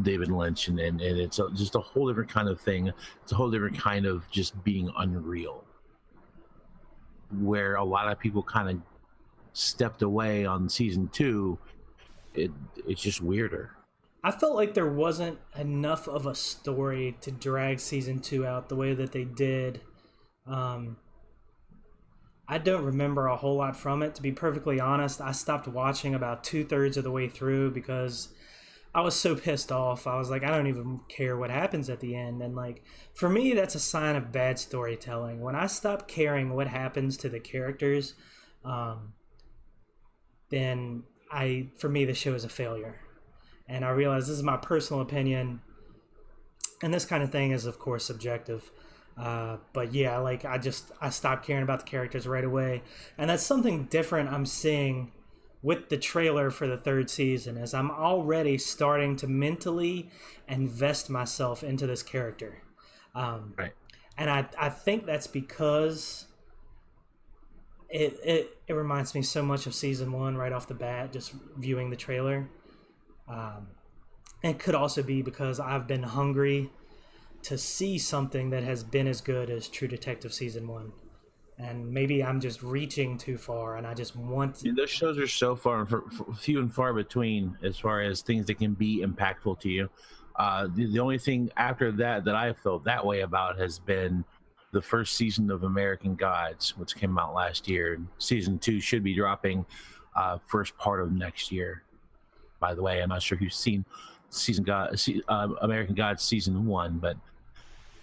David Lynch, and it's just a whole different kind of thing. It's a whole different kind of just being unreal, where a lot of people kind of stepped away on season 2. It's just weirder. I felt like there wasn't enough of a story to drag season 2 out the way that they did. I don't remember a whole lot from it, to be perfectly honest. I stopped watching about 2/3 of the way through because I was so pissed off. I was like, I don't even care what happens at the end. And like, for me, that's a sign of bad storytelling. When I stop caring what happens to the characters, then for me, the show is a failure. And I realize this is my personal opinion, and this kind of thing is, of course, subjective. But yeah, like I stopped caring about the characters right away, and that's something different I'm seeing with the trailer for the third season. Is I'm already starting to mentally invest myself into this character, Right? And I think that's because it reminds me so much of season 1 right off the bat, just viewing the trailer. It could also be because I've been hungry to see something that has been as good as True Detective season 1, and maybe I'm just reaching too far, and I just want to... Those shows are so few and far between as far as things that can be impactful to you. The only thing after that I felt that way about has been the first season of American Gods, which came out last year. Season 2 should be dropping first part of next year. By the way, I'm not sure if you've seen American Gods season 1, but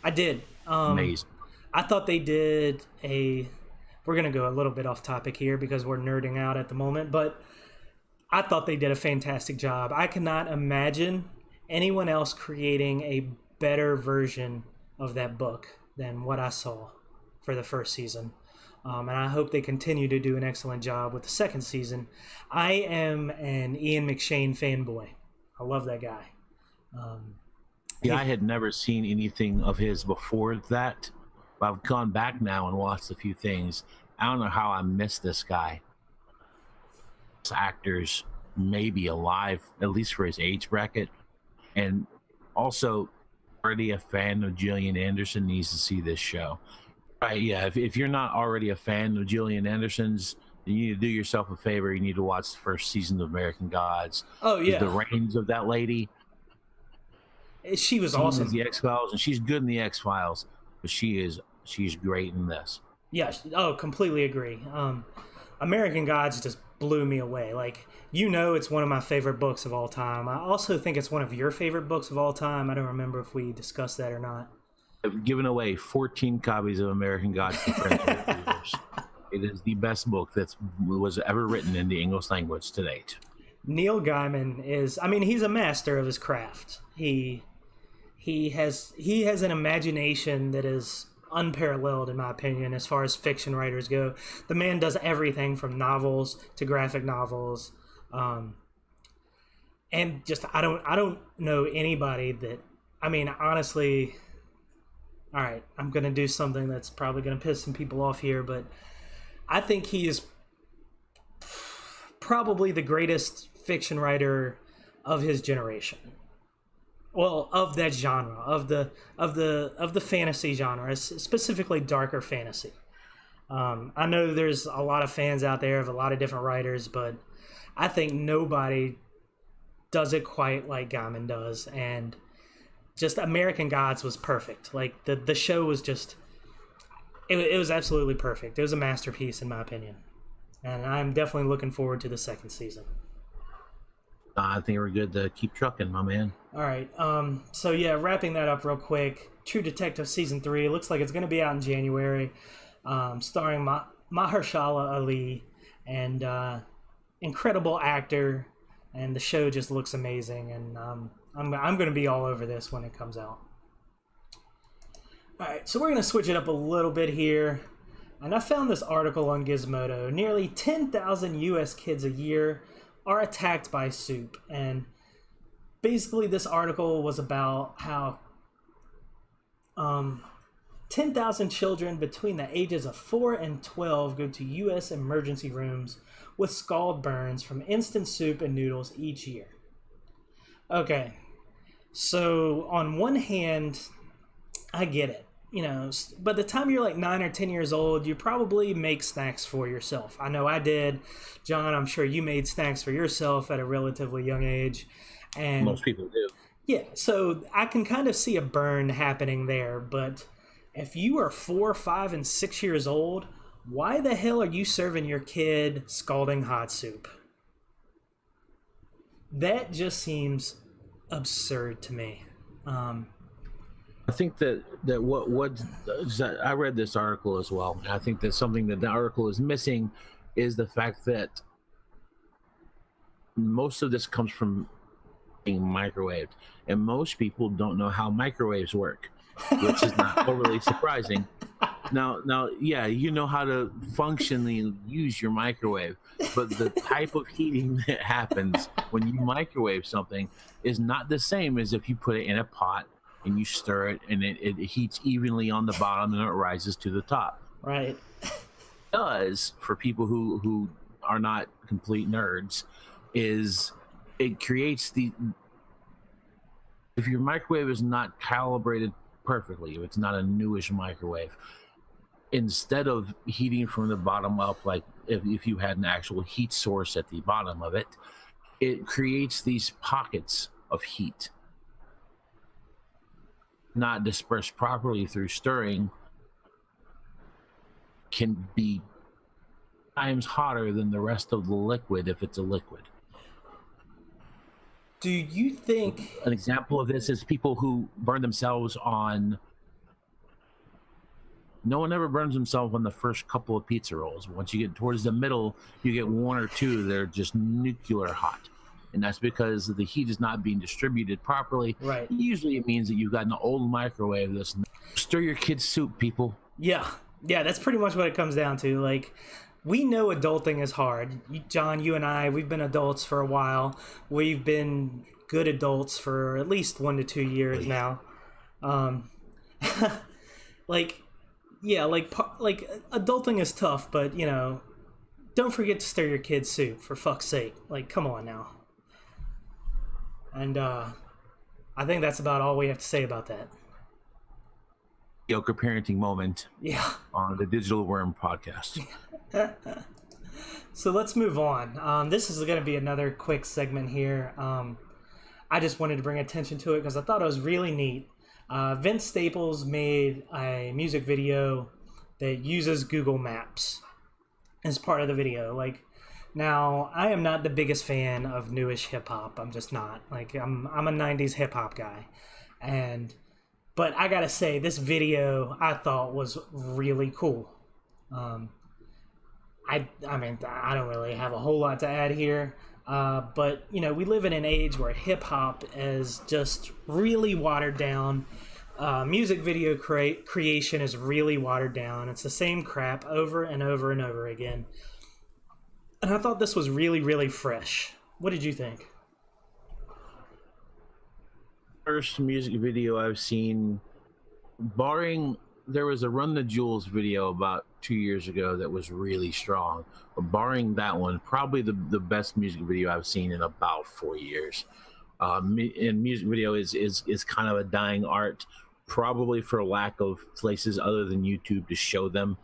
I did. Amazing. I thought they did we're going to go a little bit off topic here because we're nerding out at the moment, but I thought they did a fantastic job. I cannot imagine anyone else creating a better version of that book than what I saw for the first season. And I hope they continue to do an excellent job with the second season. I am an Ian McShane fanboy. I love that guy. I had never seen anything of his before that. But I've gone back now and watched a few things. I don't know how I missed this guy. This actor's maybe alive, at least for his age bracket. And also, already a fan of Gillian Anderson needs to see this show. Right, yeah, if you're not already a fan of Gillian Anderson's, you need to do yourself a favor. You need to watch the first season of American Gods. Oh, yeah. The reigns of that lady. She was awesome. The X-Files, and she's good in the X-Files. she's great in this. Yeah. Oh, completely agree. American Gods just blew me away. Like, it's one of my favorite books of all time. I also think it's one of your favorite books of all time. I don't remember if we discussed that or not. I've given away 14 copies of American Gods to friends over the years. It is the best book that was ever written in the English language to date. Neil Gaiman he's a master of his craft. He has an imagination that is unparalleled, in my opinion, as far as fiction writers go. The man does everything from novels to graphic novels, and just I don't know anybody that. Honestly, all right, I'm gonna do something that's probably gonna piss some people off here, but I think he is probably the greatest fiction writer of his generation. Well, of that genre, of the fantasy genre, specifically darker fantasy. I know there's a lot of fans out there of a lot of different writers, but I think nobody does it quite like Gaiman does. And just American Gods was perfect. Like the show was just, it was absolutely perfect. It was a masterpiece in my opinion, and I'm definitely looking forward to the second season. I think we're good to keep trucking, my man. All right. So yeah, wrapping that up real quick. True Detective season 3. It looks like it's going to be out in January, starring Mahershala Ali, and incredible actor, and the show just looks amazing. And I'm going to be all over this when it comes out. All right. So we're going to switch it up a little bit here, and I found this article on Gizmodo. Nearly 10,000 U.S. kids a year are attacked by soup, and basically this article was about how 10,000 children between the ages of 4 and 12 go to U.S. emergency rooms with scald burns from instant soup and noodles each year. Okay, so on one hand, I get it. By the time you're like 9 or 10 years old, you probably make snacks for yourself. I know I did. John, I'm sure you made snacks for yourself at a relatively young age. And most people do. Yeah, so I can kind of see a burn happening there. But if you are 4, 5, and 6 years old, why the hell are you serving your kid scalding hot soup? That just seems absurd to me. I think that I read this article as well. And I think that something that the article is missing is the fact that most of this comes from being microwaved, and most people don't know how microwaves work, which is not overly surprising. Now, yeah, you know how to functionally use your microwave, but the type of heating that happens when you microwave something is not the same as if you put it in a pot and you stir it, and it heats evenly on the bottom and it rises to the top. Right. It does, for people who are not complete nerds, is it creates if your microwave is not calibrated perfectly, if it's not a newish microwave, instead of heating from the bottom up, like if you had an actual heat source at the bottom of it, it creates these pockets of heat, not dispersed properly through stirring, can be times hotter than the rest of the liquid if it's a liquid. Do you think an example of this is people who burn themselves on? No one ever burns himself on the first couple of pizza rolls. Once you get towards the middle, you get one or two that are just nuclear hot. And that's because the heat is not being distributed properly. Right. Usually it means that you've got an old microwave that's... Stir your kids' soup, people. Yeah, that's pretty much what it comes down to. Like, we know adulting is hard. John, you and I, we've been adults for a while. We've been good adults for at least 1 to 2 years now. Like adulting is tough, but, don't forget to stir your kids' soup, for fuck's sake. Like, come on now. And I think that's about all we have to say about that. Mediocre parenting moment. Yeah. On the Digital Worm podcast. So let's move on. This is going to be another quick segment here. I just wanted to bring attention to it because I thought it was really neat. Vince Staples made a music video that uses Google Maps as part of the video. Like, now I am not the biggest fan of newish hip hop. I'm just not. Like, I'm a '90s hip hop guy, but I gotta say, this video I thought was really cool. I mean, I don't really have a whole lot to add here. But, you know, we live in an age where hip hop is just really watered down. Music video creation is really watered down. It's the same crap over and over and over again. And I thought this was really, really fresh. What did you think? First music video I've seen, barring there was a Run the Jewels video about 2 years ago that was really strong. But barring that one, probably the best music video I've seen in about 4 years. And music video is kind of a dying art, probably for lack of places other than YouTube to show them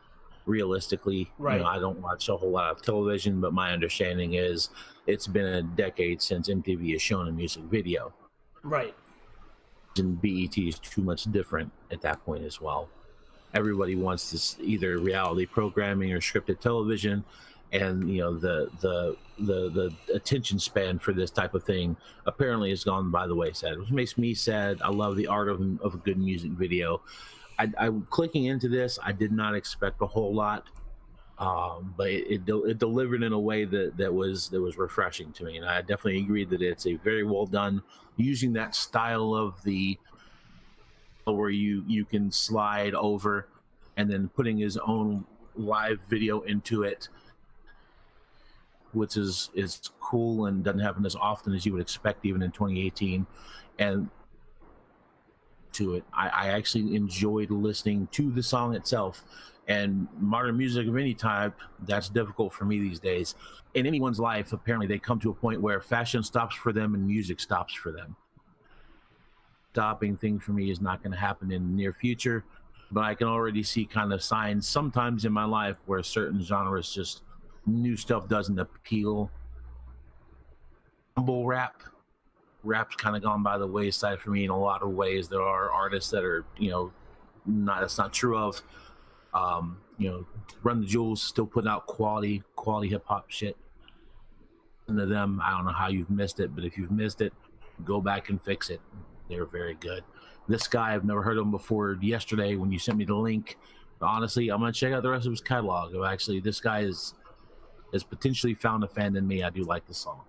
realistically. Right. You know, I don't watch a whole lot of television, but my understanding is it's been a decade since MTV has shown a music video. Right. And BET is too much different at that point as well. Everybody wants this either reality programming or scripted television, and you know the attention span for this type of thing apparently has gone by the wayside, which makes me sad. I love the art of a good music video. I clicking into this, I did not expect a whole lot, but it delivered in a way that was refreshing to me, and I definitely agree that it's a very well done, using that style of the where you can slide over and then putting his own live video into it, which is cool and doesn't happen as often as you would expect even in 2018. And to it, I actually enjoyed listening to the song itself. And modern music of any type, that's difficult for me these days. In anyone's life, apparently they come to a point where fashion stops for them and music stops for them. Stopping thing for me is not going to happen in the near future, but I can already see kind of signs sometimes in my life where certain genres, just new stuff doesn't appeal. Humble rap's kind of gone by the wayside for me in a lot of ways. There are artists that are, you know, that's not true of. You know, Run the Jewels still putting out quality hip hop shit. And to them, I don't know how you've missed it, but if you've missed it, go back and fix it. They're very good. This guy, I've never heard of him before. Yesterday, when you sent me the link, honestly, I'm gonna check out the rest of his catalog. Actually, this guy has potentially found a fan in me. I do like the song.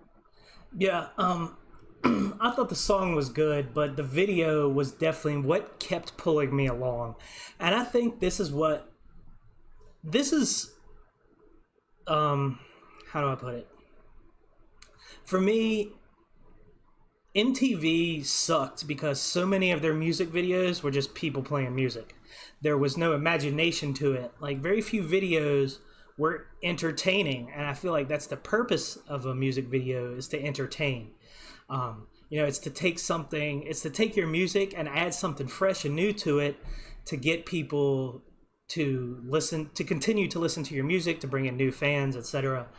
Yeah, I thought the song was good, but the video was definitely what kept pulling me along. And I think this is how do I put it? For me, MTV sucked because so many of their music videos were just people playing music. There was no imagination to it. Like, very few videos were entertaining, and I feel like that's the purpose of a music video, is to entertain. You know, it's to take your music and add something fresh and new to it, to get people to continue to listen to your music, to bring in new fans, etc.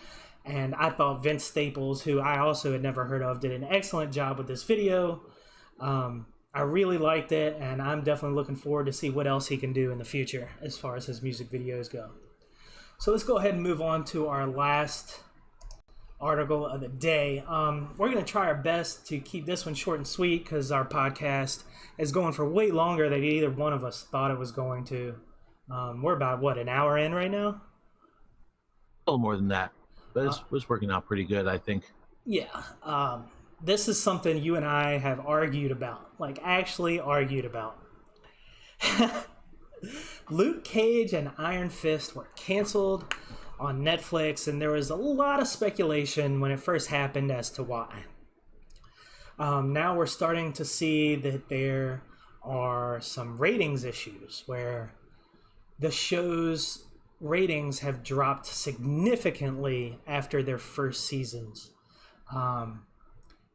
And I thought Vince Staples, who I also had never heard of, did an excellent job with this video. I really liked it, and I'm definitely looking forward to see what else he can do in the future as far as his music videos go. So let's go ahead and move on to our last article of the day. We're going to try our best to keep this one short and sweet because our podcast is going for way longer than either one of us thought it was going to. We're about, an hour in right now? A little more than that. But it's working out pretty good, I think. Yeah. This is something you and I have argued about. Like, actually argued about. Luke Cage and Iron Fist were canceled on Netflix, and there was a lot of speculation when it first happened as to why. Now we're starting to see that there are some ratings issues where the show's ratings have dropped significantly after their first seasons.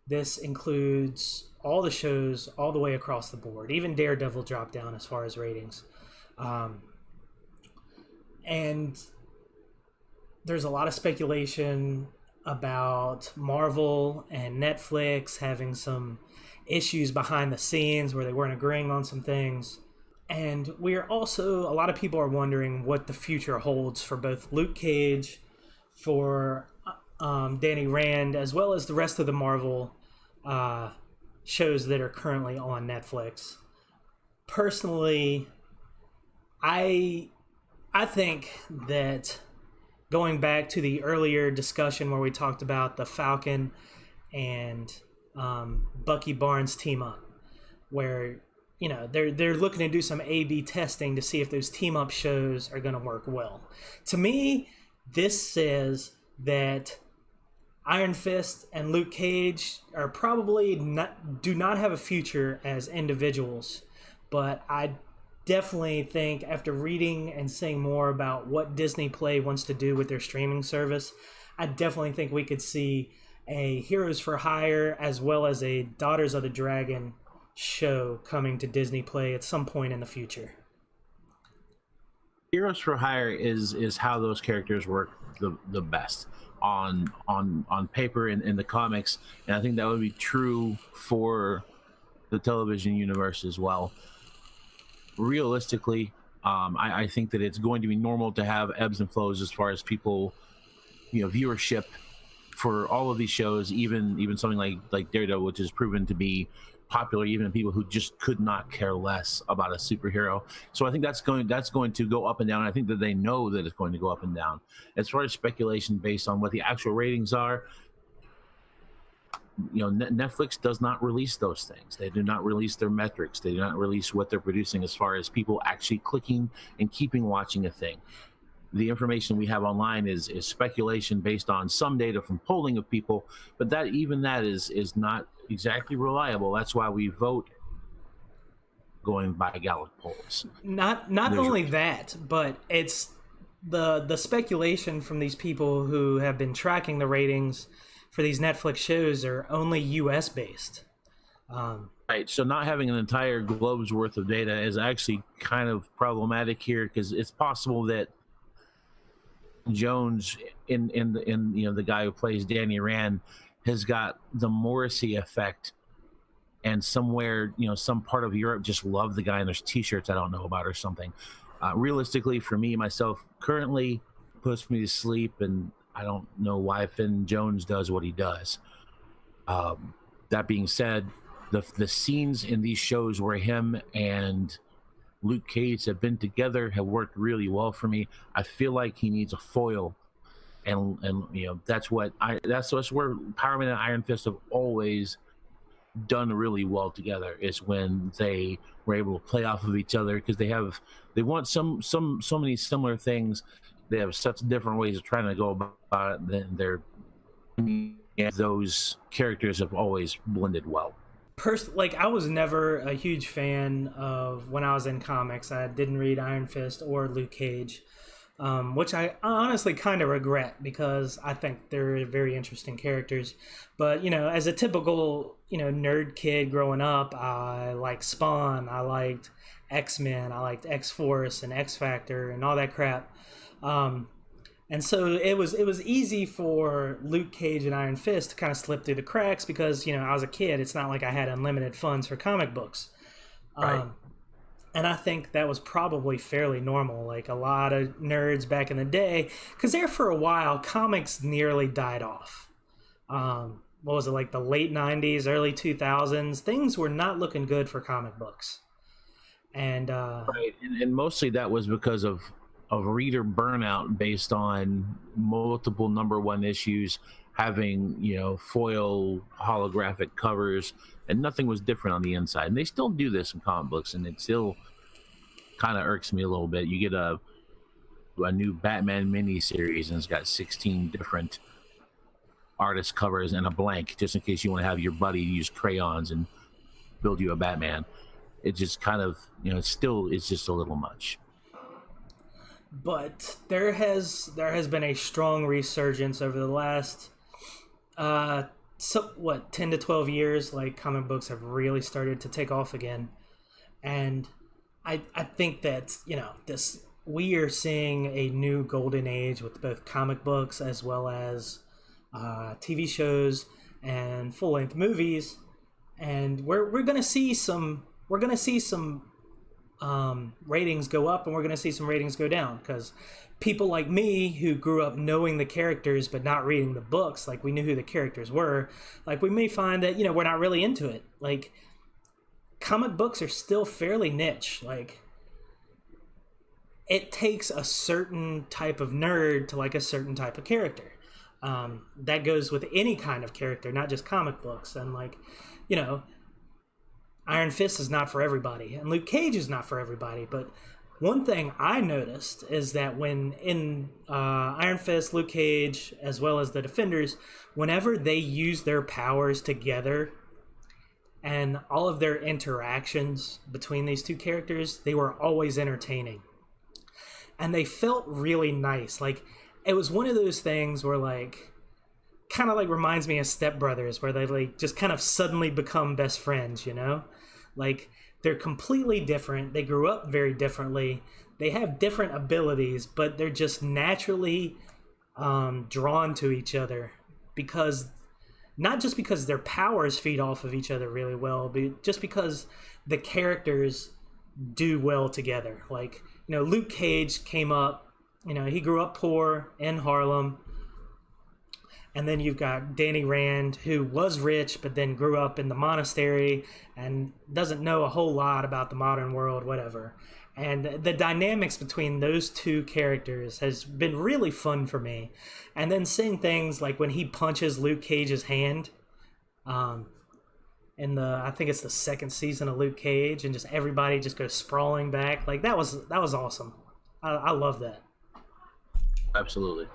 This includes all the shows all the way across the board. Even Daredevil dropped down as far as ratings. And there's a lot of speculation about Marvel and Netflix having some issues behind the scenes where they weren't agreeing on some things. And we're also, a lot of people are wondering what the future holds for both Luke Cage, for Danny Rand, as well as the rest of the Marvel shows that are currently on Netflix. Personally, I think that going back to the earlier discussion where we talked about the Falcon and Bucky Barnes team up, where they're looking to do some A/B testing to see if those team up shows are going to work well. To me, this says that Iron Fist and Luke Cage are probably do not have a future as individuals, but I definitely think after reading and seeing more about what Disney Play wants to do with their streaming service, I definitely think we could see a Heroes for Hire as well as a Daughters of the Dragon show coming to Disney Play at some point in the future. Heroes for Hire is how those characters work the best on paper in the comics, and I think that would be true for the television universe as well. Realistically, I think that it's going to be normal to have ebbs and flows as far as people, viewership for all of these shows, even something like Daredevil, which has proven to be popular even in people who just could not care less about a superhero. So I think that's going to go up and down. I think that they know that it's going to go up and down. As far as speculation based on what the actual ratings are, Netflix does not release those things. They do not release their metrics. They do not release what they're producing as far as people actually clicking and keeping watching a thing. The information we have online is speculation based on some data from polling of people, but that is not exactly reliable. That's why we vote going by Gallup polls. Not only that, but it's the speculation from these people who have been tracking the ratings for these Netflix shows are only US based. Right. So not having an entire globe's worth of data is actually kind of problematic here, because it's possible that Jones in the guy who plays Danny Rand has got the Morrissey effect, and somewhere some part of Europe just love the guy and there's t-shirts I don't know about or something. Realistically, for me myself, currently puts me to sleep, and I don't know why Finn Jones does what he does. That being said, the scenes in these shows where him and Luke Cage have been together have worked really well for me. I feel like he needs a foil, and that's where Power Man and Iron Fist have always done really well together, is when they were able to play off of each other, because they want so many similar things. They have such different ways of trying to go about it. Those characters have always blended well. I was never a huge fan of, when I was in comics, I didn't read Iron Fist or Luke Cage, which I honestly kind of regret, because I think they're very interesting characters. But, as a typical, nerd kid growing up, I liked Spawn, I liked X-Men, I liked X-Force and X-Factor and all that crap. And so it was easy for Luke Cage and Iron Fist to kind of slip through the cracks, because, I was a kid. It's not like I had unlimited funds for comic books. Right. And I think that was probably fairly normal. Like a lot of nerds back in the day, because there for a while, comics nearly died off. What was it, like the late 90s, early 2000s? Things were not looking good for comic books. And right. And mostly that was because of reader burnout based on multiple #1 issues having foil holographic covers, and nothing was different on the inside. And they still do this in comic books, and it still kind of irks me a little bit. You get a new Batman mini series, and it's got 16 different artist covers and a blank, just in case you want to have your buddy use crayons and build you a Batman. It just kind of it's just a little much. But there has been a strong resurgence over the last 10 to 12 years. Like, comic books have really started to take off again, and I think that we are seeing a new golden age with both comic books as well as TV shows and full-length movies. and we're gonna see some ratings go up, and we're gonna see some ratings go down, because people like me who grew up knowing the characters but not reading the books, like we knew who the characters were, like we may find that we're not really into it. Like comic books are still fairly niche. Like it takes a certain type of nerd to like a certain type of character. That goes with any kind of character, not just comic books. And like, Iron Fist is not for everybody, and Luke Cage is not for everybody. But one thing I noticed is that when in Iron Fist, Luke Cage, as well as the Defenders, whenever they use their powers together and all of their interactions between these two characters, they were always entertaining. And they felt really nice. Like, it was one of those things where, like, kind of like reminds me of Step Brothers, where they like just kind of suddenly become best friends, Like, they're completely different. They grew up very differently. They have different abilities, but they're just naturally drawn to each other, because not just because their powers feed off of each other really well, but just because the characters do well together. Like, Luke Cage came up, he grew up poor in Harlem. And then you've got Danny Rand, who was rich, but then grew up in the monastery and doesn't know a whole lot about the modern world, whatever. And the dynamics between those two characters has been really fun for me. And then seeing things like when he punches Luke Cage's hand, in I think it's the second season of Luke Cage, and just everybody just goes sprawling back. Like that was awesome. I love that. Absolutely.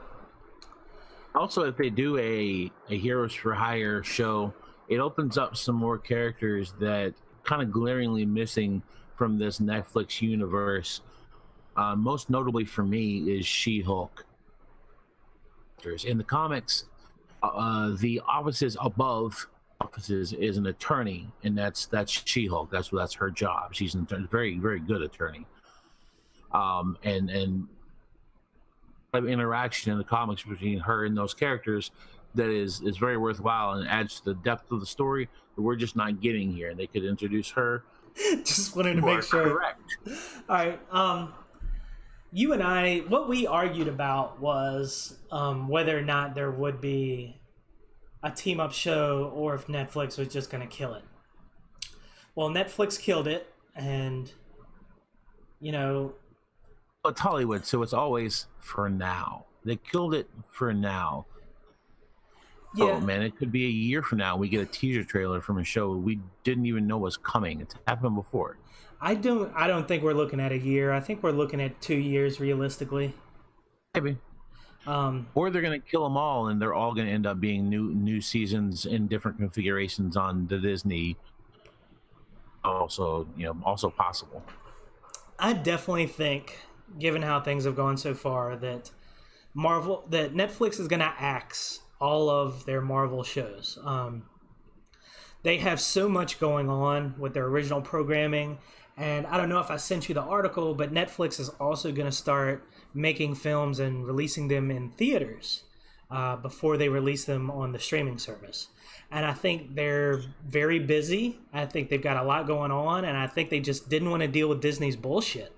Also, if they do a Heroes for Hire show, it opens up some more characters that kind of glaringly missing from this Netflix universe. Most notably for me is She-Hulk. In the comics, the offices above offices is an attorney, and that's She-Hulk. That's her job. She's a very, very good attorney. And interaction in the comics between her and those characters that is very worthwhile and adds to the depth of the story that we're just not getting here. And they could introduce her. Just wanted to make sure. Correct. All right. You and I, what we argued about was whether or not there would be a team up show, or if Netflix was just going to kill it. Well, Netflix killed it, and it's Hollywood, so it's always for now. They killed it for now. Yeah. Oh man, it could be a year from now we get a teaser trailer from a show we didn't even know was coming. It's happened before. I don't think we're looking at a year. I think we're looking at 2 years realistically. Maybe. Or they're going to kill them all, and they're all going to end up being new seasons in different configurations on the Disney. Also possible. I definitely think, given how things have gone so far, that Netflix is going to axe all of their Marvel shows. They have so much going on with their original programming, and I don't know if I sent you the article, but Netflix is also going to start making films and releasing them in theaters before they release them on the streaming service. And I think they're very busy. I think they've got a lot going on, and I think they just didn't want to deal with Disney's bullshit.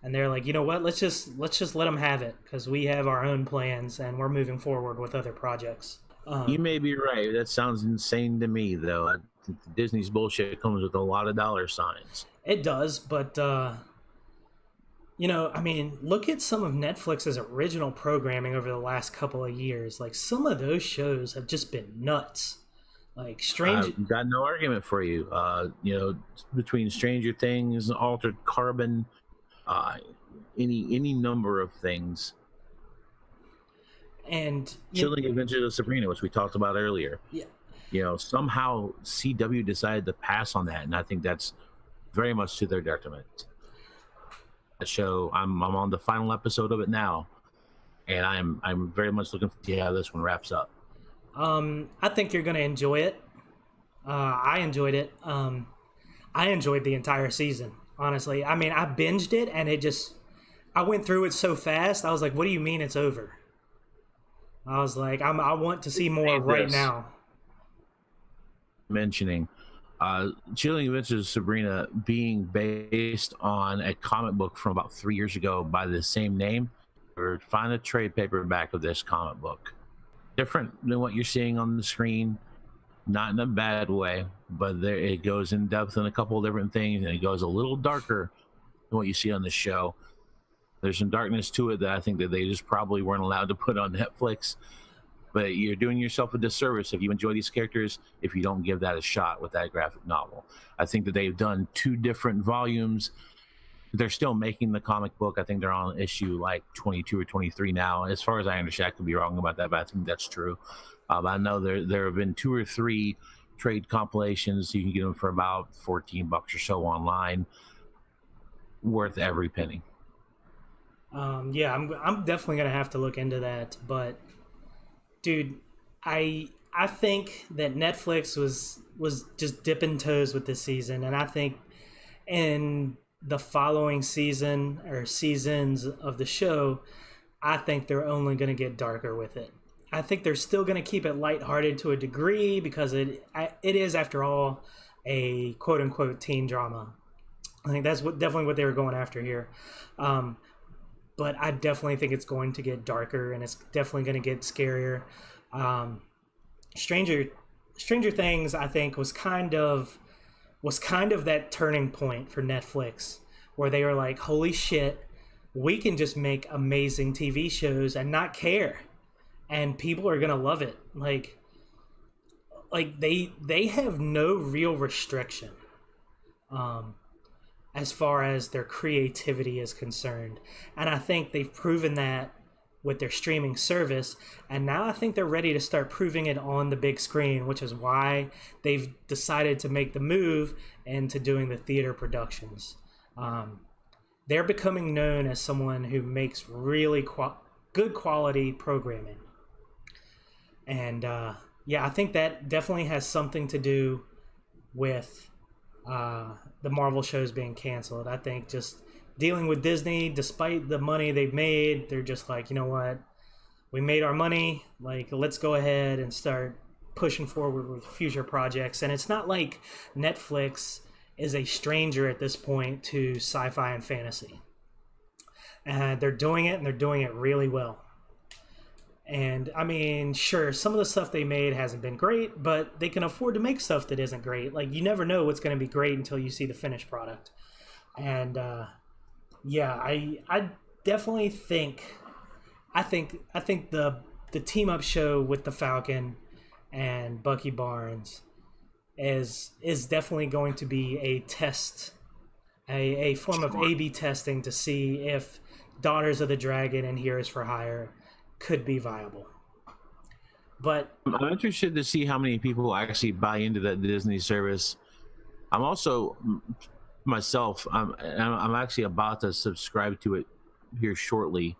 And they're like, you know what? Let's just let them have it, because we have our own plans and we're moving forward with other projects. You may be right. That sounds insane to me, though. Disney's bullshit comes with a lot of dollar signs. It does, but look at some of Netflix's original programming over the last couple of years. Like, some of those shows have just been nuts. Like I've got no argument for you. Between Stranger Things, Altered Carbon, any number of things. And Chilling Adventures of Sabrina, which we talked about earlier. Yeah. Somehow CW decided to pass on that, and I think that's very much to their detriment. The show, I'm on the final episode of it now, and I'm very much looking to see how this one wraps up. I think you're going to enjoy it. I enjoyed it. I enjoyed the entire season, honestly. I mean, I binged it, and I went through it so fast. I was like, what do you mean it's over? I was like, I want to see more right now. Mentioning, Chilling Adventures of Sabrina being based on a comic book from about 3 years ago by the same name, or find a trade paperback of this comic book. Different than what you're seeing on the screen, not in a bad way, but there it goes in depth in a couple of different things, and it goes a little darker than what you see on the show. There's some darkness to it that I think that they just probably weren't allowed to put on Netflix. But you're doing yourself a disservice if you enjoy these characters if you don't give that a shot with that graphic novel. I think that they've done 2 different volumes. They're still making the comic book. I think they're on issue like 22 or 23 now. As far as I understand, I could be wrong about that, but I think that's true. I know there have been 2 or 3 trade compilations. You can get them for about $14 or so online. Worth every penny. Yeah, I'm definitely gonna have to look into that, but. Dude, I think that Netflix was just dipping toes with this season, and I think in the following season or seasons of the show, I think they're only going to get darker with it. I think they're still going to keep it lighthearted to a degree because it is, after all, a quote unquote teen drama. I think that's definitely what they were going after here. But I definitely think it's going to get darker, and it's definitely going to get scarier. Stranger Things, I think, was kind of that turning point for Netflix, where they were like, "Holy shit, we can just make amazing TV shows and not care, and people are gonna love it." Like they have no real restriction. As far as their creativity is concerned. And I think they've proven that with their streaming service. And now I think they're ready to start proving it on the big screen, which is why they've decided to make the move into doing the theater productions. They're becoming known as someone who makes really good quality programming. And yeah, I think that definitely has something to do with the Marvel shows being canceled. I think just dealing with Disney, despite the money they've made, they're just like, you know what, we made our money, like, let's go ahead and start pushing forward with future projects. And it's not like Netflix is a stranger at this point to sci-fi and fantasy. And they're doing it, and they're doing it really well. And I mean, sure, some of the stuff they made hasn't been great, but they can afford to make stuff that isn't great. Like, you never know what's going to be great until you see the finished product. And yeah, I definitely think the team up show with the Falcon and Bucky Barnes is definitely going to be a test, a form of A/B testing to see if Daughters of the Dragon and Heroes for Hire could be viable. But I'm interested to see how many people actually buy into that Disney service. I'm also myself, I'm actually about to subscribe to it here shortly,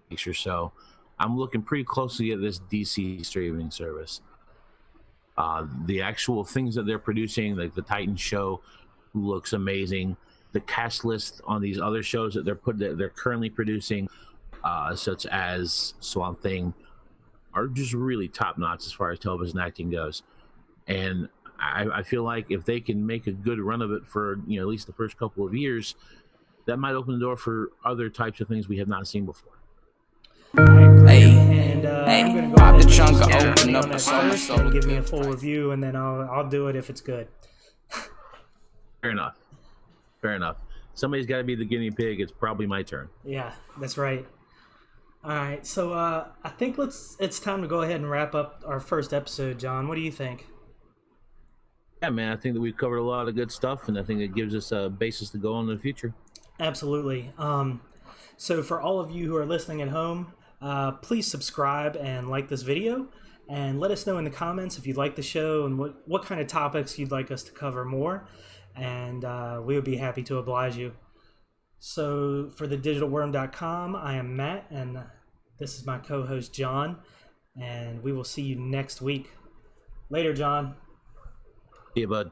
weeks or so. I'm looking pretty closely at this DC streaming service. The actual things that they're producing, like the Titan show, looks amazing. The cast list on these other shows that they're currently producing, such as Swamp Thing, are just really top notch as far as television acting goes. And I feel like if they can make a good run of it for at least the first couple of years, that might open the door for other types of things we have not seen before. And I'm gonna go pop the trunk, open up a first and give me a full review, and then I'll do it if it's good. Fair enough. Somebody's got to be the guinea pig. It's probably my turn. Yeah, that's right. All right, so I think it's time to go ahead and wrap up our first episode, John. What do you think? Yeah, man, I think that we've covered a lot of good stuff, and I think it gives us a basis to go on in the future. Absolutely. So for all of you who are listening at home, please subscribe and like this video, and let us know in the comments if you like the show and what kind of topics you'd like us to cover more, and we would be happy to oblige you. So for thedigitalworm.com, I am Matt, and this is my co-host John, and we will see you next week. Later, John. See you, bud.